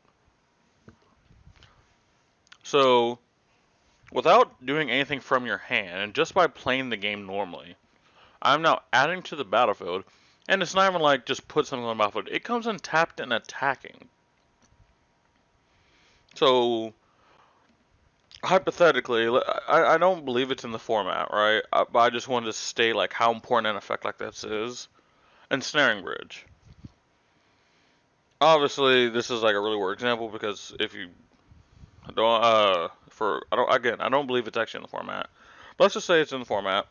Speaker 1: So without doing anything from your hand, and just by playing the game normally, I'm now adding to the battlefield, and it's not even like just put something on the battlefield. It comes in tapped and attacking. So hypothetically, I don't believe it's in the format, right? But I just wanted to state like how important an effect like this is. And Snaring Bridge. Obviously, this is like a really weird example because if you don't, I don't believe it's actually in the format. But let's just say it's in the format,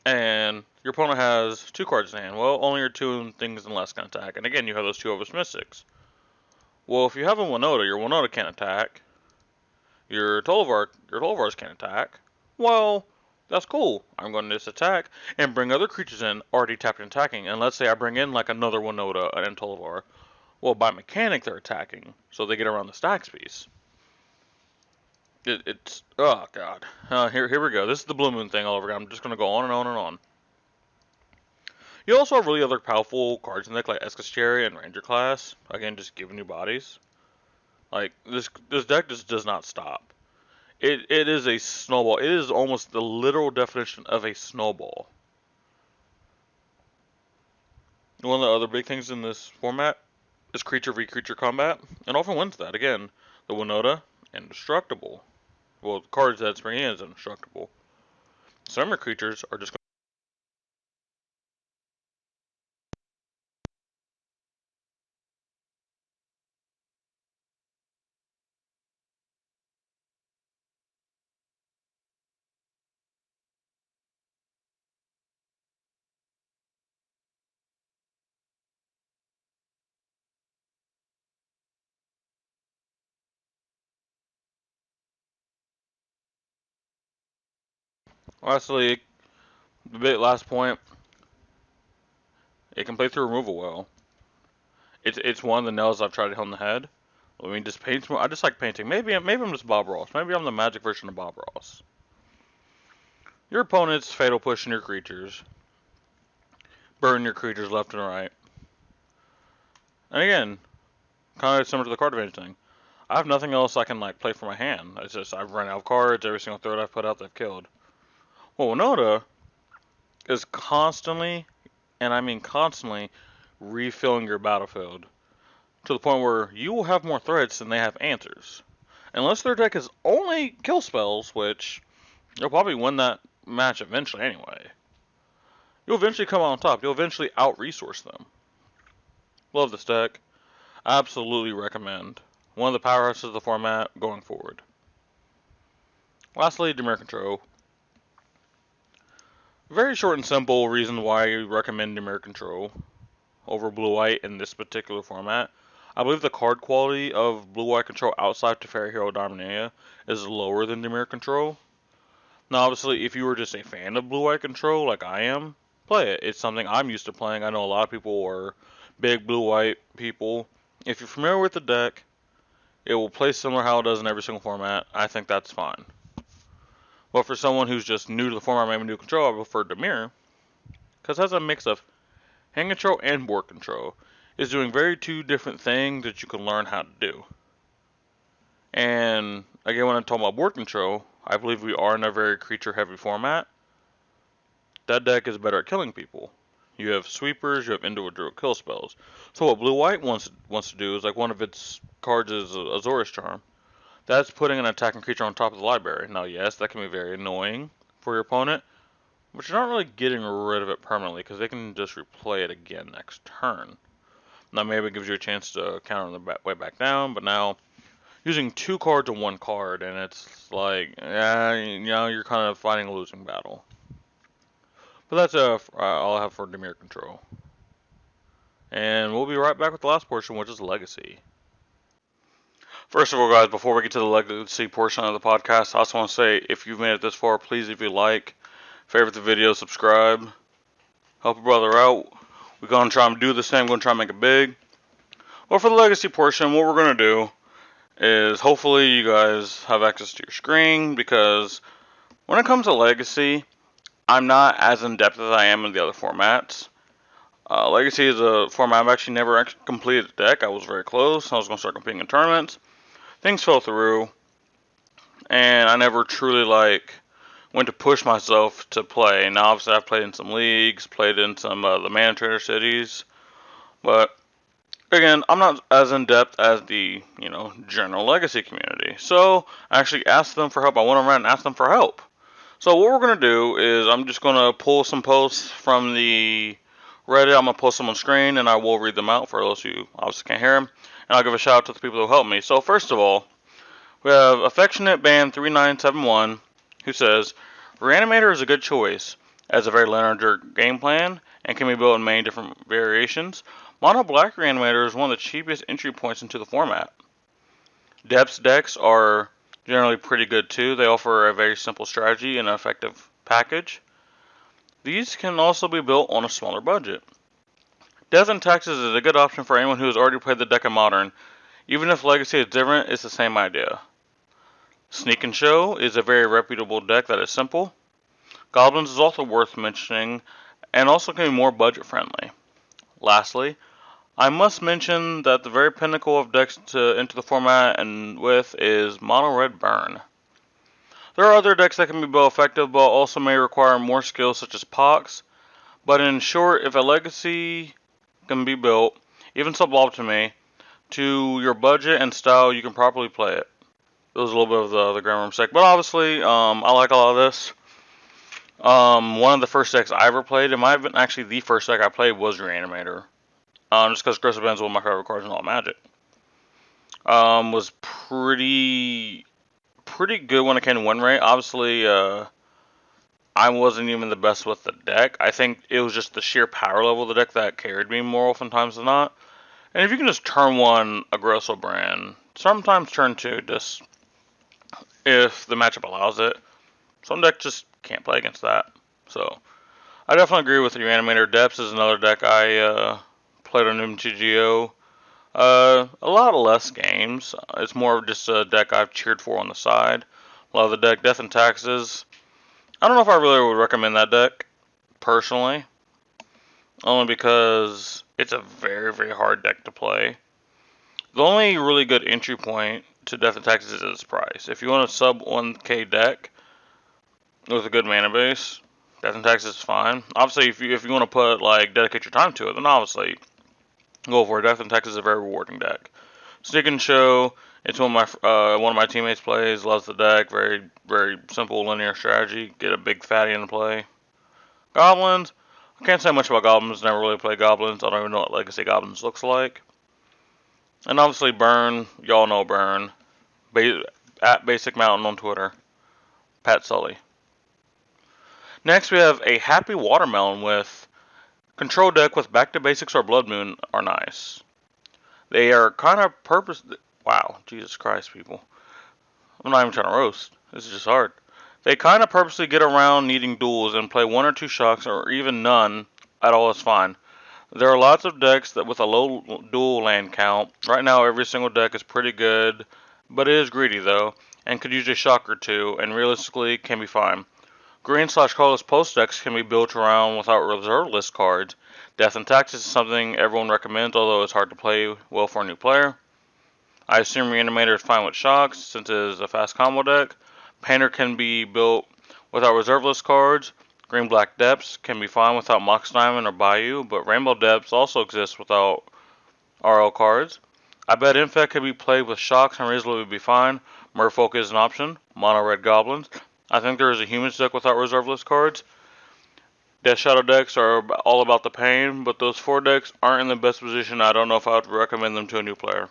Speaker 1: and your opponent has 2 cards in hand. Well, only your 2 things and less can attack, and again, you have those 2 Over's Mystics. Well, if you have a Winota, your Winota can't attack. Your Tolvars can't attack. Well, that's cool. I'm going to just attack and bring other creatures in already tapped and attacking. And let's say I bring in like another Winota and Tolvar. Well, by mechanic, they're attacking, so they get around the stacks piece. It's oh god. Here we go. This is the Blue Moon thing all over again. I'm just gonna go on and on and on. You also have really other powerful cards in the deck like Escacheri and Ranger class. Again, just giving you bodies. Like this deck just does not stop. It is a snowball. It is almost the literal definition of a snowball. One of the other big things in this format is creature v creature combat, and often wins that. Again, the Winota, indestructible. Well, the cards that it's bringing in is indestructible. Some of your creatures are just. Lastly, the last point, it can play through removal well. It's one of the nails I've tried to hit on the head. I mean, just paint. I just like painting. Maybe I'm just Bob Ross. Maybe I'm the magic version of Bob Ross. Your opponent's fatal pushing your creatures, burn your creatures left and right. And again, kind of similar to the card advantage thing. I have nothing else I can like play for my hand. It's just I've run out of cards. Every single threat I've put out, they've killed. Well, Winota is constantly, and I mean constantly, refilling your battlefield to the point where you will have more threats than they have answers. Unless their deck is only kill spells, which you'll probably win that match eventually anyway. You'll eventually come out on top. You'll eventually out-resource them. Love this deck. Absolutely recommend. One of the powerhouses of the format going forward. Lastly, Dimir Control. Very short and simple reason why I recommend Dimir Control over Blue-White in this particular format. I believe the card quality of Blue-White Control outside Teferi Hero Dominaria is lower than Dimir Control. Now, obviously, if you were just a fan of Blue-White Control, like I am, play it. It's something I'm used to playing. I know a lot of people are big Blue-White people. If you're familiar with the deck, it will play similar how it does in every single format. I think that's fine. But for someone who's just new to the format, maybe new control, I prefer Dimir, because it has a mix of hand control and board control. It's doing very 2 different things that you can learn how to do. And again, when I'm talking about board control, I believe we are in a very creature-heavy format. That deck is better at killing people. You have sweepers, you have individual kill spells. So what Blue-White wants to do is, like, one of its cards is Azorius Charm. That's putting an attacking creature on top of the library. Now, yes, that can be very annoying for your opponent, but you're not really getting rid of it permanently because they can just replay it again next turn. Now, maybe it gives you a chance to counter on the way back down, but now using 2 cards on 1 card, and it's like, yeah, you know, you're kind of fighting a losing battle. But that's all I have for Demir Control. And we'll be right back with the last portion, which is Legacy. First of all, guys, before we get to the Legacy portion of the podcast, I also want to say, if you've made it this far, please, if you like, favorite the video, subscribe, help a brother out. We're going to try and do this thing, we're going to try and make it big. Well, for the Legacy portion, what we're going to do is hopefully you guys have access to your screen, because when it comes to Legacy, I'm not as in-depth as I am in the other formats. Legacy is a format I've actually never completed the deck. I was very close. I was going to start competing in tournaments. Things fell through, and I never truly went to push myself to play. Now, obviously, I've played in some leagues, played in some the Man Trader cities, but again, I'm not as in depth as the general Legacy community. So I actually asked them for help. I went around and asked them for help. So what we're gonna do is I'm just gonna pull some posts from the Reddit. I'm gonna post them on screen, and I will read them out for those who obviously can't hear them. And I'll give a shout out to the people who helped me. So first of all, we have Affectionate Band 3971 who says, Reanimator is a good choice, as a very linear game plan, and can be built in many different variations. Mono Black Reanimator is one of the cheapest entry points into the format. Depths decks are generally pretty good too. They offer a very simple strategy and an effective package. These can also be built on a smaller budget. Death and Taxes is a good option for anyone who has already played the deck in Modern. Even if Legacy is different, it's the same idea. Sneak and Show is a very reputable deck that is simple. Goblins is also worth mentioning, and also can be more budget friendly. Lastly, I must mention that the very pinnacle of decks to enter the format and with is Mono Red Burn. There are other decks that can be built effective, but also may require more skills such as Pox. But in short, if a Legacy can be built, even suboptimally, to your budget and style, you can properly play it. It was a little bit of the grammar mistake, but obviously, I like a lot of this. One of the first decks I ever played, it might have been actually the first deck I played, was Reanimator. Just because Aggressive Band is one of my favorite cards in all Magic. Was pretty good when it came to win rate. Obviously, I wasn't even the best with the deck. I think it was just the sheer power level of the deck that carried me more oftentimes than not. And if you can just turn one Aggressive Brand, sometimes turn two, just if the matchup allows it. Some decks just can't play against that. So, I definitely agree with you. Animator Depths is another deck I played on MTGO. A lot less games. It's more of just a deck I've cheered for on the side. Love the deck. Death and Taxes. I don't know if I really would recommend that deck, personally. Only because it's a very, very hard deck to play. The only really good entry point to Death and Taxes is its price. If you want a sub 1k deck with a good mana base, Death and Taxes is fine. Obviously, if you want to put dedicate your time to it, then obviously go for it. Death and Taxes is a very rewarding deck. Sneak and Show, it's one of my teammates plays, loves the deck. Very, very simple linear strategy. Get a big fatty into play. Goblins, I can't say much about Goblins. Never really played Goblins. I don't even know what Legacy Goblins looks like. And obviously Burn, y'all know Burn. At Basic Mountain on Twitter. Pat Sully. Next we have a Happy Watermelon with Control deck with Back to Basics or Blood Moon are nice. They are kind of wow, Jesus Christ, people. I'm not even trying to roast. This is just hard. They kind of purposely get around needing duels and play one or two shocks or even none at all is fine. There are lots of decks that with a low dual land count. Right now every single deck is pretty good, but it is greedy though, and could use a shock or two, and realistically can be fine. Green/colorless post decks can be built around without reserve list cards. Death and Taxes is something everyone recommends, although it's hard to play well for a new player. I assume Reanimator is fine with shocks, since it is a fast combo deck. Painter can be built without reserve list cards. Green-Black Depths can be fine without Mox Diamond or Bayou, but Rainbow Depths also exists without RL cards. I bet Infect can be played with shocks and reasonably be fine. Merfolk is an option. Mono Red Goblins. I think there is a Humans deck without reserve list cards. Death Shadow decks are all about the pain, but those 4 decks aren't in the best position. I don't know if I would recommend them to a new player.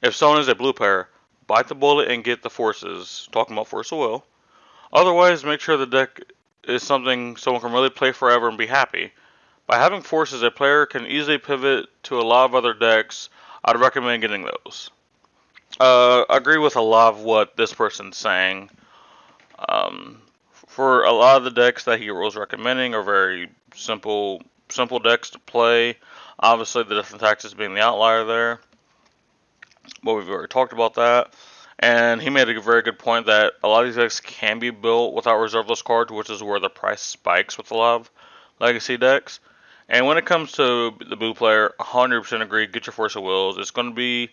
Speaker 1: If someone is a blue player, bite the bullet and get the forces. Talking about Force of Will. Otherwise, make sure the deck is something someone can really play forever and be happy. By having forces, a player can easily pivot to a lot of other decks. I'd recommend getting those. I agree with a lot of what this person's saying. Um, for a lot of the decks that he was recommending are very simple decks to play. Obviously, the Death and Taxes being the outlier there, but we've already talked about that. And he made a very good point that a lot of these decks can be built without reserveless cards, which is where the price spikes with a lot of legacy decks. And when it comes to the blue player, 100% agree. Get your Force of Wills. It's going to be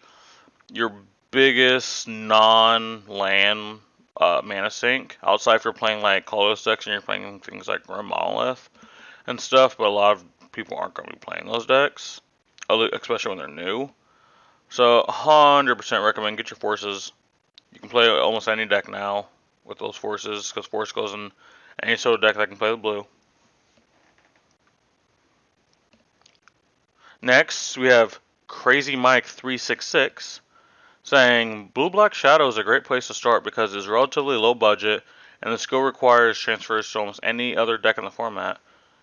Speaker 1: your biggest non-land mana sink. Outside if you're playing like colorless decks and you're playing things like Grim Monolith and stuff, but a lot of people aren't going to be playing those decks, especially when they're new. So 100% recommend get your forces. You can play almost any deck now with those forces, because force goes in any sort of deck that can play the blue. Next, we have Crazy Mike 366 saying Blue Black Shadow is a great place to start because it is relatively low budget and the skill requires transfers to almost any other deck in the format.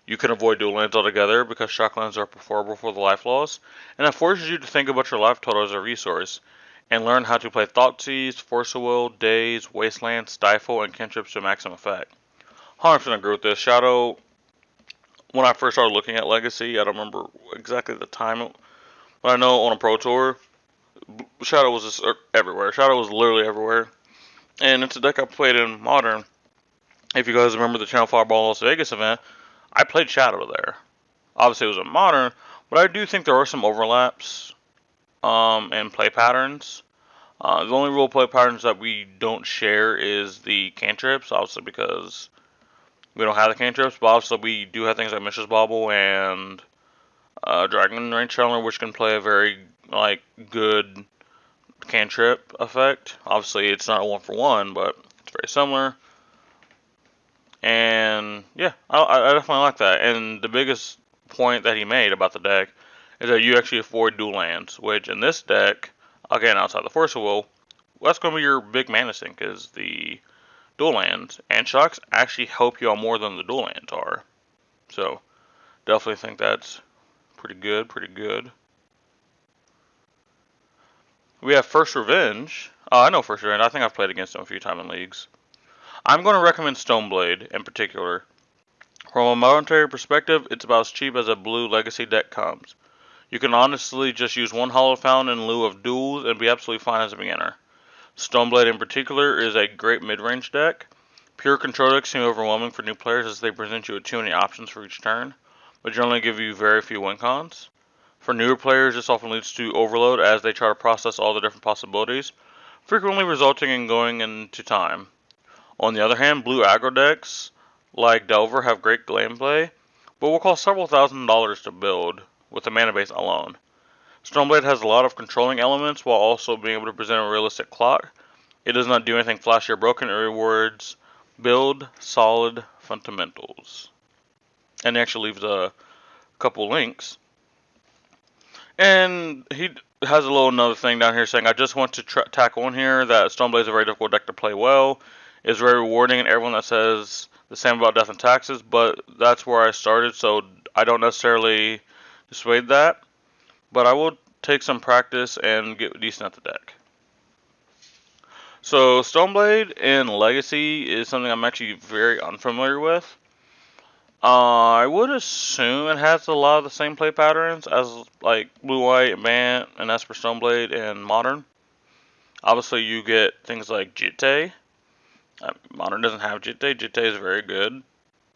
Speaker 1: You can avoid dual lands altogether because shock lands are preferable for the life loss, and it forces you to think about your life total as a resource and learn how to play Thoughtseize, Force of Will, Daze, Wasteland, Stifle, and cantrips to maximum effect. 100% agree with this. Shadow, when I first started looking at Legacy, I don't remember exactly the time, but I know on a Pro Tour, Shadow was just everywhere. Shadow was literally everywhere. And it's a deck I played in Modern. If you guys remember the Channel Fireball Las Vegas event, I played Shadow there. Obviously it was in Modern, but I do think there are some overlaps and play patterns. The only real play patterns that we don't share is the cantrips, obviously because we don't have the cantrips, but obviously we do have things like Mishra's Bauble and Dragon Range Channeler, which can play a very good cantrip effect. Obviously it's not a 1-for-1, but it's very similar. And yeah, I definitely like that. And the biggest point that he made about the deck is that you actually afford dual lands, which in this deck, again outside the Force of Will, that's going to be your big mana sink is the dual lands. And shocks actually help you out more than the dual lands are. So definitely think that's pretty good. We have First Revenge. I know First Revenge. I think I've played against him a few times in leagues. I'm going to recommend Stoneblade in particular. From a monetary perspective, it's about as cheap as a blue legacy deck comes. You can honestly just use one Hollow Fountain in lieu of duels and be absolutely fine as a beginner. Stoneblade in particular is a great mid-range deck. Pure control decks seem overwhelming for new players as they present you with too many options for each turn, but generally give you very few win cons. For newer players, this often leads to overload as they try to process all the different possibilities, frequently resulting in going into time. On the other hand, blue aggro decks like Delver have great gameplay, but will cost several $1,000s to build with the mana base alone. Stoneblade has a lot of controlling elements while also being able to present a realistic clock. It does not do anything flashy or broken. It rewards build solid fundamentals. And he actually leaves a couple links. And he has a little another thing down here saying, I just want to tack on here that Stoneblade is a very difficult deck to play well. It's very rewarding, and everyone that says the same about Death and Taxes, but that's where I started, so I don't necessarily dissuade that. But I will take some practice and get decent at the deck. So Stoneblade in Legacy is something I'm actually very unfamiliar with. I would assume it has a lot of the same play patterns as like Blue White, Bant, and Esper Stoneblade in Modern. Obviously you get things like Jitte. Modern doesn't have Jitte. Jitte is very good.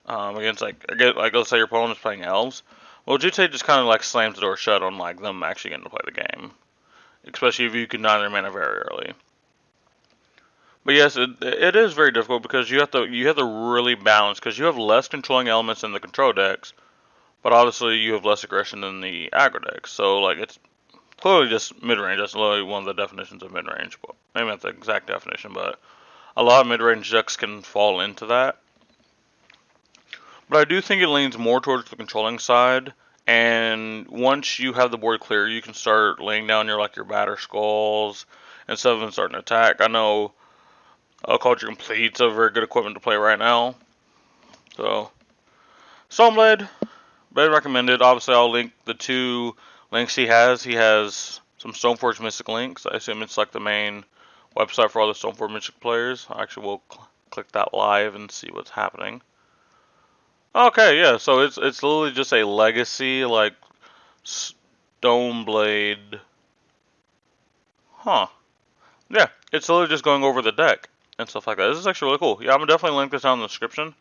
Speaker 1: Against let's say your opponent is playing elves. Well, Jitte just kind of like slams the door shut on like them actually getting to play the game, especially if you can dine their mana very early. But yes, it is very difficult because you have to really balance because you have less controlling elements in the control decks, but obviously you have less aggression than the aggro decks. So like it's clearly just mid range. That's literally one of the definitions of mid range. Well, maybe not the exact definition, but a lot of mid range decks can fall into that. But I do think it leans more towards the controlling side. And once you have the board clear, you can start laying down your batter skulls instead of them starting to attack. I know Culture Complete's a very good equipment to play right now. So, Stoneblade, very recommended. Obviously, I'll link the 2 links he has. He has some Stoneforge Mystic links. I assume it's like the main website for all the Stoneforge Mystic players. I actually will click that live and see what's happening. Okay, yeah, so it's literally just a legacy, like, Stoneblade. Huh. Yeah, it's literally just going over the deck and stuff like that. This is actually really cool. Yeah, I'm gonna definitely link this down in the description.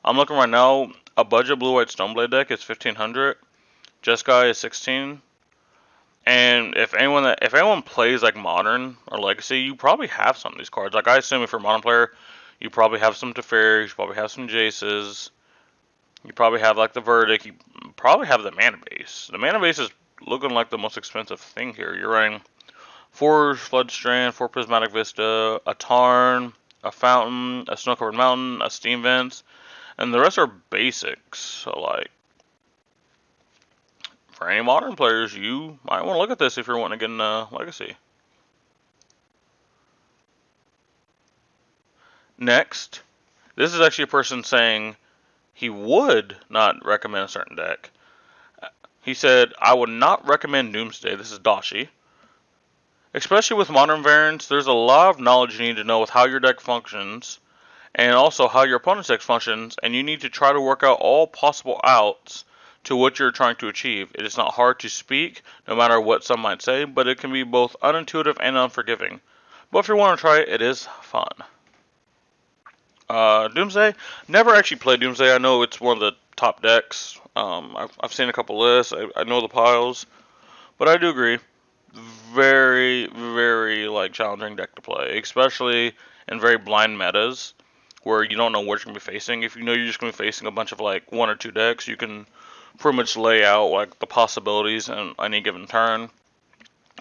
Speaker 1: I'm looking right now. A budget blue-white Stoneblade deck is 1,500. Jeskai is 16. And if anyone plays like Modern or Legacy, you probably have some of these cards. Like I assume if you're a Modern player, you probably have some Teferis, you probably have some Jaces, you probably have like the Verdict, you probably have the Mana Base. The Mana Base is looking like the most expensive thing here. You're running 4 Flood Strand, 4 Prismatic Vista, a Tarn, a Fountain, a Snow Covered Mountain, a Steam Vents, and the rest are basics. So like, for any Modern players, you might want to look at this if you're wanting to get in Legacy. Next, this is actually a person saying he would not recommend a certain deck. He said, I would not recommend Doomsday. This is Dashi. Especially with Modern variants, there's a lot of knowledge you need to know with how your deck functions, and also how your opponent's deck functions, and you need to try to work out all possible outs to what you're trying to achieve. It is not hard to speak, no matter what some might say, but it can be both unintuitive and unforgiving. But if you want to try it, it is fun. Doomsday, never actually played Doomsday. I know it's one of the top decks. I've seen a couple lists. I know the piles, but I do agree, very, very like challenging deck to play, especially in very blind metas where you don't know what you're gonna be facing. If you know you're just gonna be facing a bunch of like 1 or 2 decks, you can pretty much lay out like the possibilities in any given turn.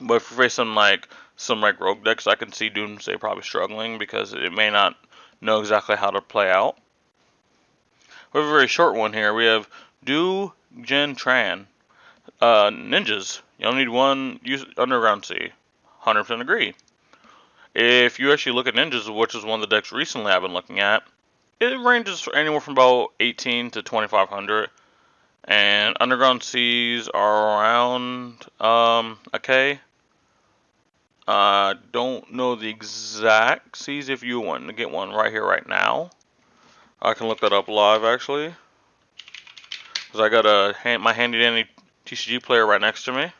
Speaker 1: But if you're facing like some like rogue decks, I can see Doomsday probably struggling because it may not know exactly how to play out. We have a very short one here. We have Do Jin Tran. Ninjas. You only need 1 use Underground Sea. 100% agree. If you actually look at Ninjas, which is one of the decks recently I've been looking at, it ranges anywhere from about 18 to 2,500. And Underground Seas are around a K. Don't know the exact seas. If you want to get one right here, right now, I can look that up live actually, because I got my handy dandy TCG player right next to me.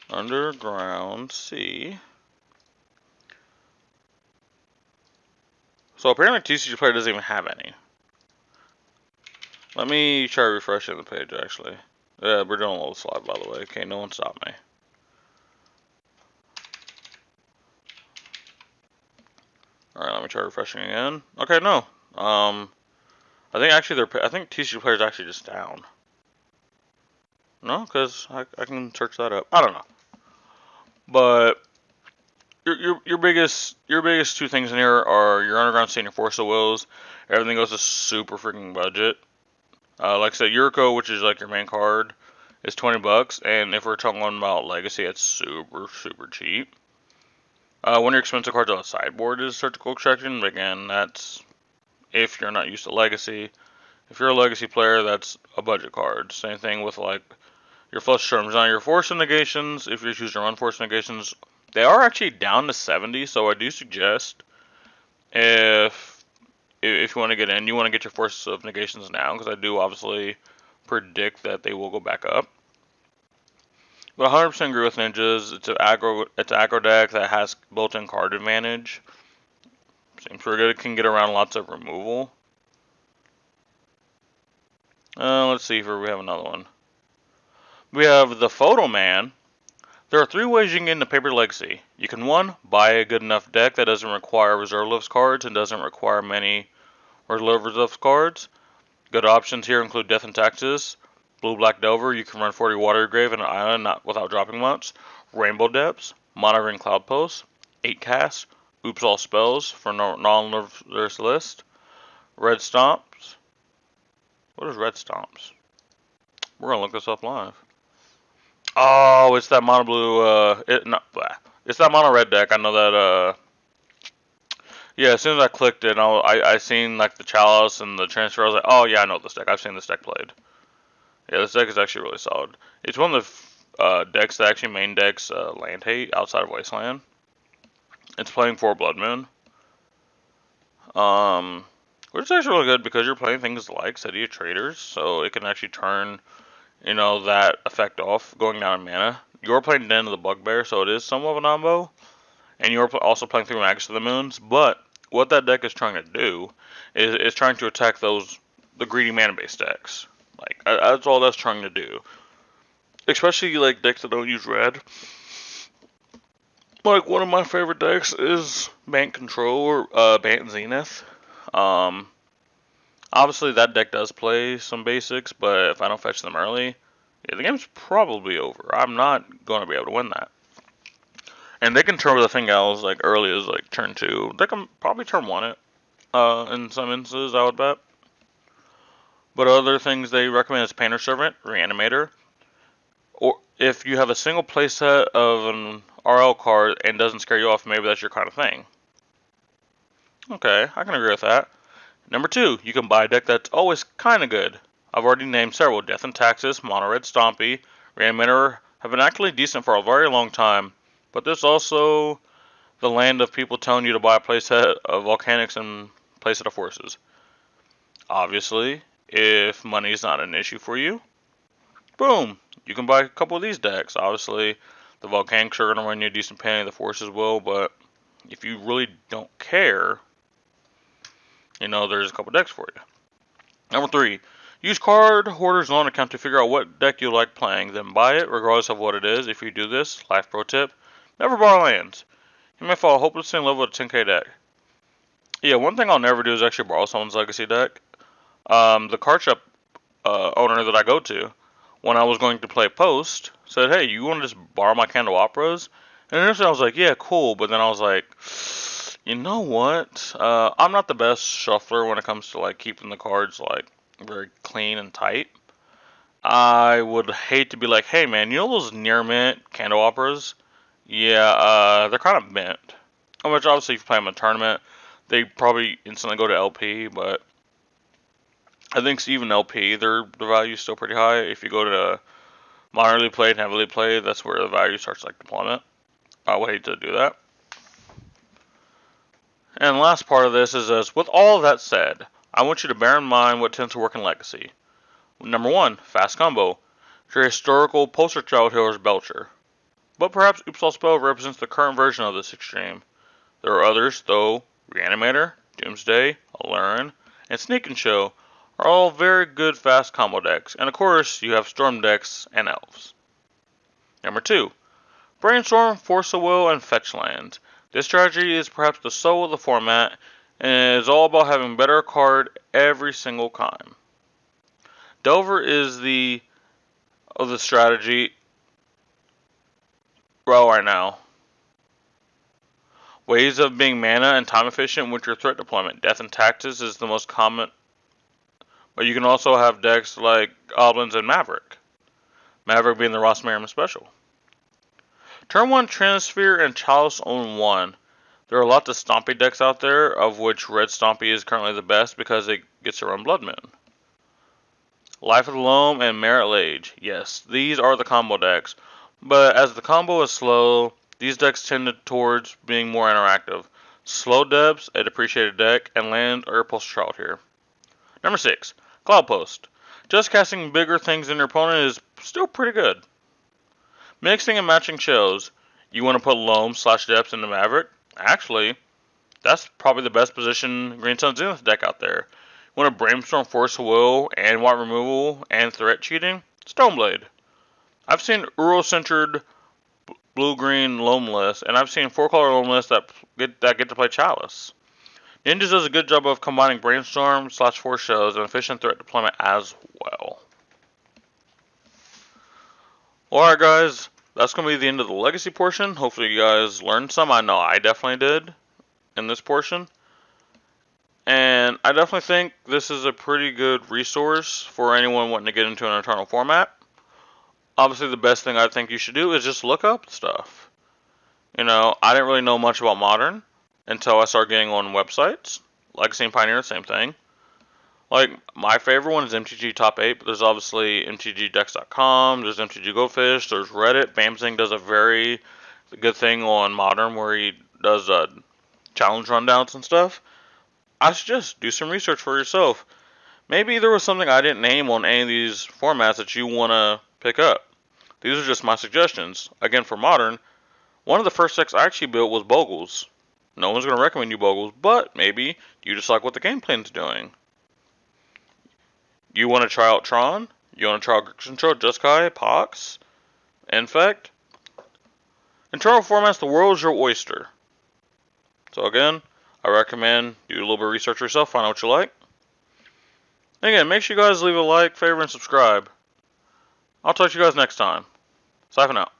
Speaker 1: Underground Sea. So apparently TCG player doesn't even have any. Let me try refreshing the page actually. Yeah, we're doing a little slide by the way. Okay, no one stop me. Alright, let me try refreshing again. Okay, no. I think actually I think TCG player is actually just down. No, because I can search that up. I don't know. But your biggest 2 things in here are your Underground Sea and your Force of Wills. Everything goes to super freaking budget. Like I said, Yuriko, which is like your main card, is $20, and if we're talking about Legacy, it's super cheap. One of your expensive cards on the sideboard is Surgical Extraction. Again, that's if you're not used to Legacy. If you're a Legacy player, that's a budget card. Same thing with like your Flush Terms. Now your Force Negations, if you're choosing to run Force Negations, they are actually down to 70. So I do suggest if you want to get in, you want to get your Force of Negations now, because I do obviously predict that they will go back up. But 100% agree with Ninjas. It's an aggro deck that has built-in card advantage. Seems pretty good. It can get around lots of removal. Let's see if we have another one. We have the Photo Man. There are 3 ways you can get into Paper Legacy. You can 1, buy a good enough deck that doesn't require reserve list cards and doesn't require many reserve list cards. Good options here include Death and Taxes, Blue Black Delver. You can run 40 Water Grave and an island without dropping much. Rainbow Depths, Monitoring Cloud Post, 8 Cast, Oops All Spells for non-reverse list. Red Stomps. What is Red Stomps? We're gonna look this up live. Oh, it's that mono blue. It's that mono red deck. I know that. Yeah, as soon as I clicked it, I seen like the Chalice and the Transfer. I was like, oh yeah, I know this deck. I've seen this deck played. Yeah, this deck is actually really solid. It's one of the decks that actually main decks land hate outside of Wasteland. It's playing for Blood Moon. Which is actually really good because you're playing things like City of Traders, so it can actually turn, that effect off going down in mana. You're playing Den of the Bugbear, so it is somewhat of a combo, and you're also playing through Magus of the Moons. But what that deck is trying to do is trying to attack the greedy mana-based decks. Like that's all that's trying to do. Especially like decks that don't use red. Like one of my favorite decks is Bant Control or Bant Zenith. Obviously that deck does play some basics, but if I don't fetch them early, yeah, the game's probably over. I'm not going to be able to win that. And they can turn the thing else like early as like turn 2. They can probably turn 1 it in some instances, I would bet. But other things they recommend is Painter Servant, Reanimator. Or if you have a single playset of an RL card and doesn't scare you off, maybe that's your kind of thing. Okay, I can agree with that. Number 2, you can buy a deck that's always kind of good. I've already named several. Death and Taxes, Mono Red Stompy, Reanimator have been actually decent for a very long time. But there's also the land of people telling you to buy a playset of Volcanics and playset of Forces. Obviously, if money is not an issue for you, boom, you can buy a couple of these decks. Obviously, the Volcanics are going to run you a decent penny, the Forces will, but if you really don't care, there's a couple decks for you. Number 3, use Card Hoarder's loan account to figure out what deck you like playing, then buy it, regardless of what it is. If you do this, life pro tip, never borrow lands. You may fall hopelessly in love with a 10k deck. Yeah, one thing I'll never do is actually borrow someone's legacy deck. The card shop owner that I go to, when I was going to play Post, said, hey, you want to just borrow my Candle Operas? And initially I was like, yeah, cool, but then I was like, you know what? I'm not the best shuffler when it comes to like keeping the cards like very clean and tight. I would hate to be like, hey man, you know those near mint Candle Operas? Yeah, they're kind of mint. Which obviously if you play them in a tournament, they probably instantly go to LP, but I think even LP, the value is still pretty high. If you go to moderately played and heavily played, that's where the value starts like deployment. I would hate to do that. And the last part of this is this, with all of that said, I want you to bear in mind what tends to work in Legacy. Number 1, fast combo. Your historical poster child hero is Belcher. But perhaps Oops All Spell represents the current version of this extreme. There are others, though. Reanimator, Doomsday, Allurin, and Sneak and Show are all very good fast combo decks. And of course, you have Storm decks and Elves. Number 2, Brainstorm, Force of Will, and Fetch Lands. This strategy is perhaps the soul of the format, and it is all about having better card every single time. Delver is the strategy right now. Ways of being mana and time efficient with your threat deployment. Death and Taxes is the most common, but you can also have decks like Goblins and Maverick. Maverick being the Ross Merriman special. Turn 1 Transphere and Chalice own 1. There are lots of Stompy decks out there, of which Red Stompy is currently the best because it gets to run Blood Moon. Life of the Loam and Merit Lage. Yes, these are the combo decks, but as the combo is slow, these decks tend towards being more interactive. Slow Depths, a depreciated deck, and land or poster child here. Number 6, Cloudpost. Just casting bigger things than your opponent is still pretty good. Mixing and matching shows. You want to put Loam / Depths into Maverick? Actually, that's probably the best position Green Sun Zenith deck out there. You want to Brainstorm Force of Will and White Removal and Threat Cheating? Stoneblade. I've seen Uro-centered blue-green Loam lists, and I've seen 4-color Loam lists that get to play Chalice. Ninjas does a good job of combining Brainstorm / Force shows and efficient threat deployment as well. Alright guys, that's going to be the end of the Legacy portion. Hopefully you guys learned some. I know I definitely did in this portion. And I definitely think this is a pretty good resource for anyone wanting to get into an Eternal format. Obviously the best thing I think you should do is just look up stuff. I didn't really know much about Modern. until I started getting on websites. Legacy and Pioneer, same thing. Like, my favorite one is MTG Top 8, but there's obviously MTGDecks.com, there's MTG Goldfish, there's Reddit. Bamzing does a very good thing on Moderm where he does challenge rundowns and stuff. I suggest do some research for yourself. Maybe there was something I didn't name on any of these formats that you want to pick up. These are just my suggestions. Again, for Modern, one of the first decks I actually built was Bogles. No one's going to recommend you Bogles, but maybe you just like what the game plan's doing. You want to try out Tron? You want to try out Control, Jeskai, Pox, Infect? In Eternal formats, the world is your oyster. So again, I recommend do a little bit of research yourself, find out what you like. And again, make sure you guys leave a like, favorite, and subscribe. I'll talk to you guys next time. Siphon out.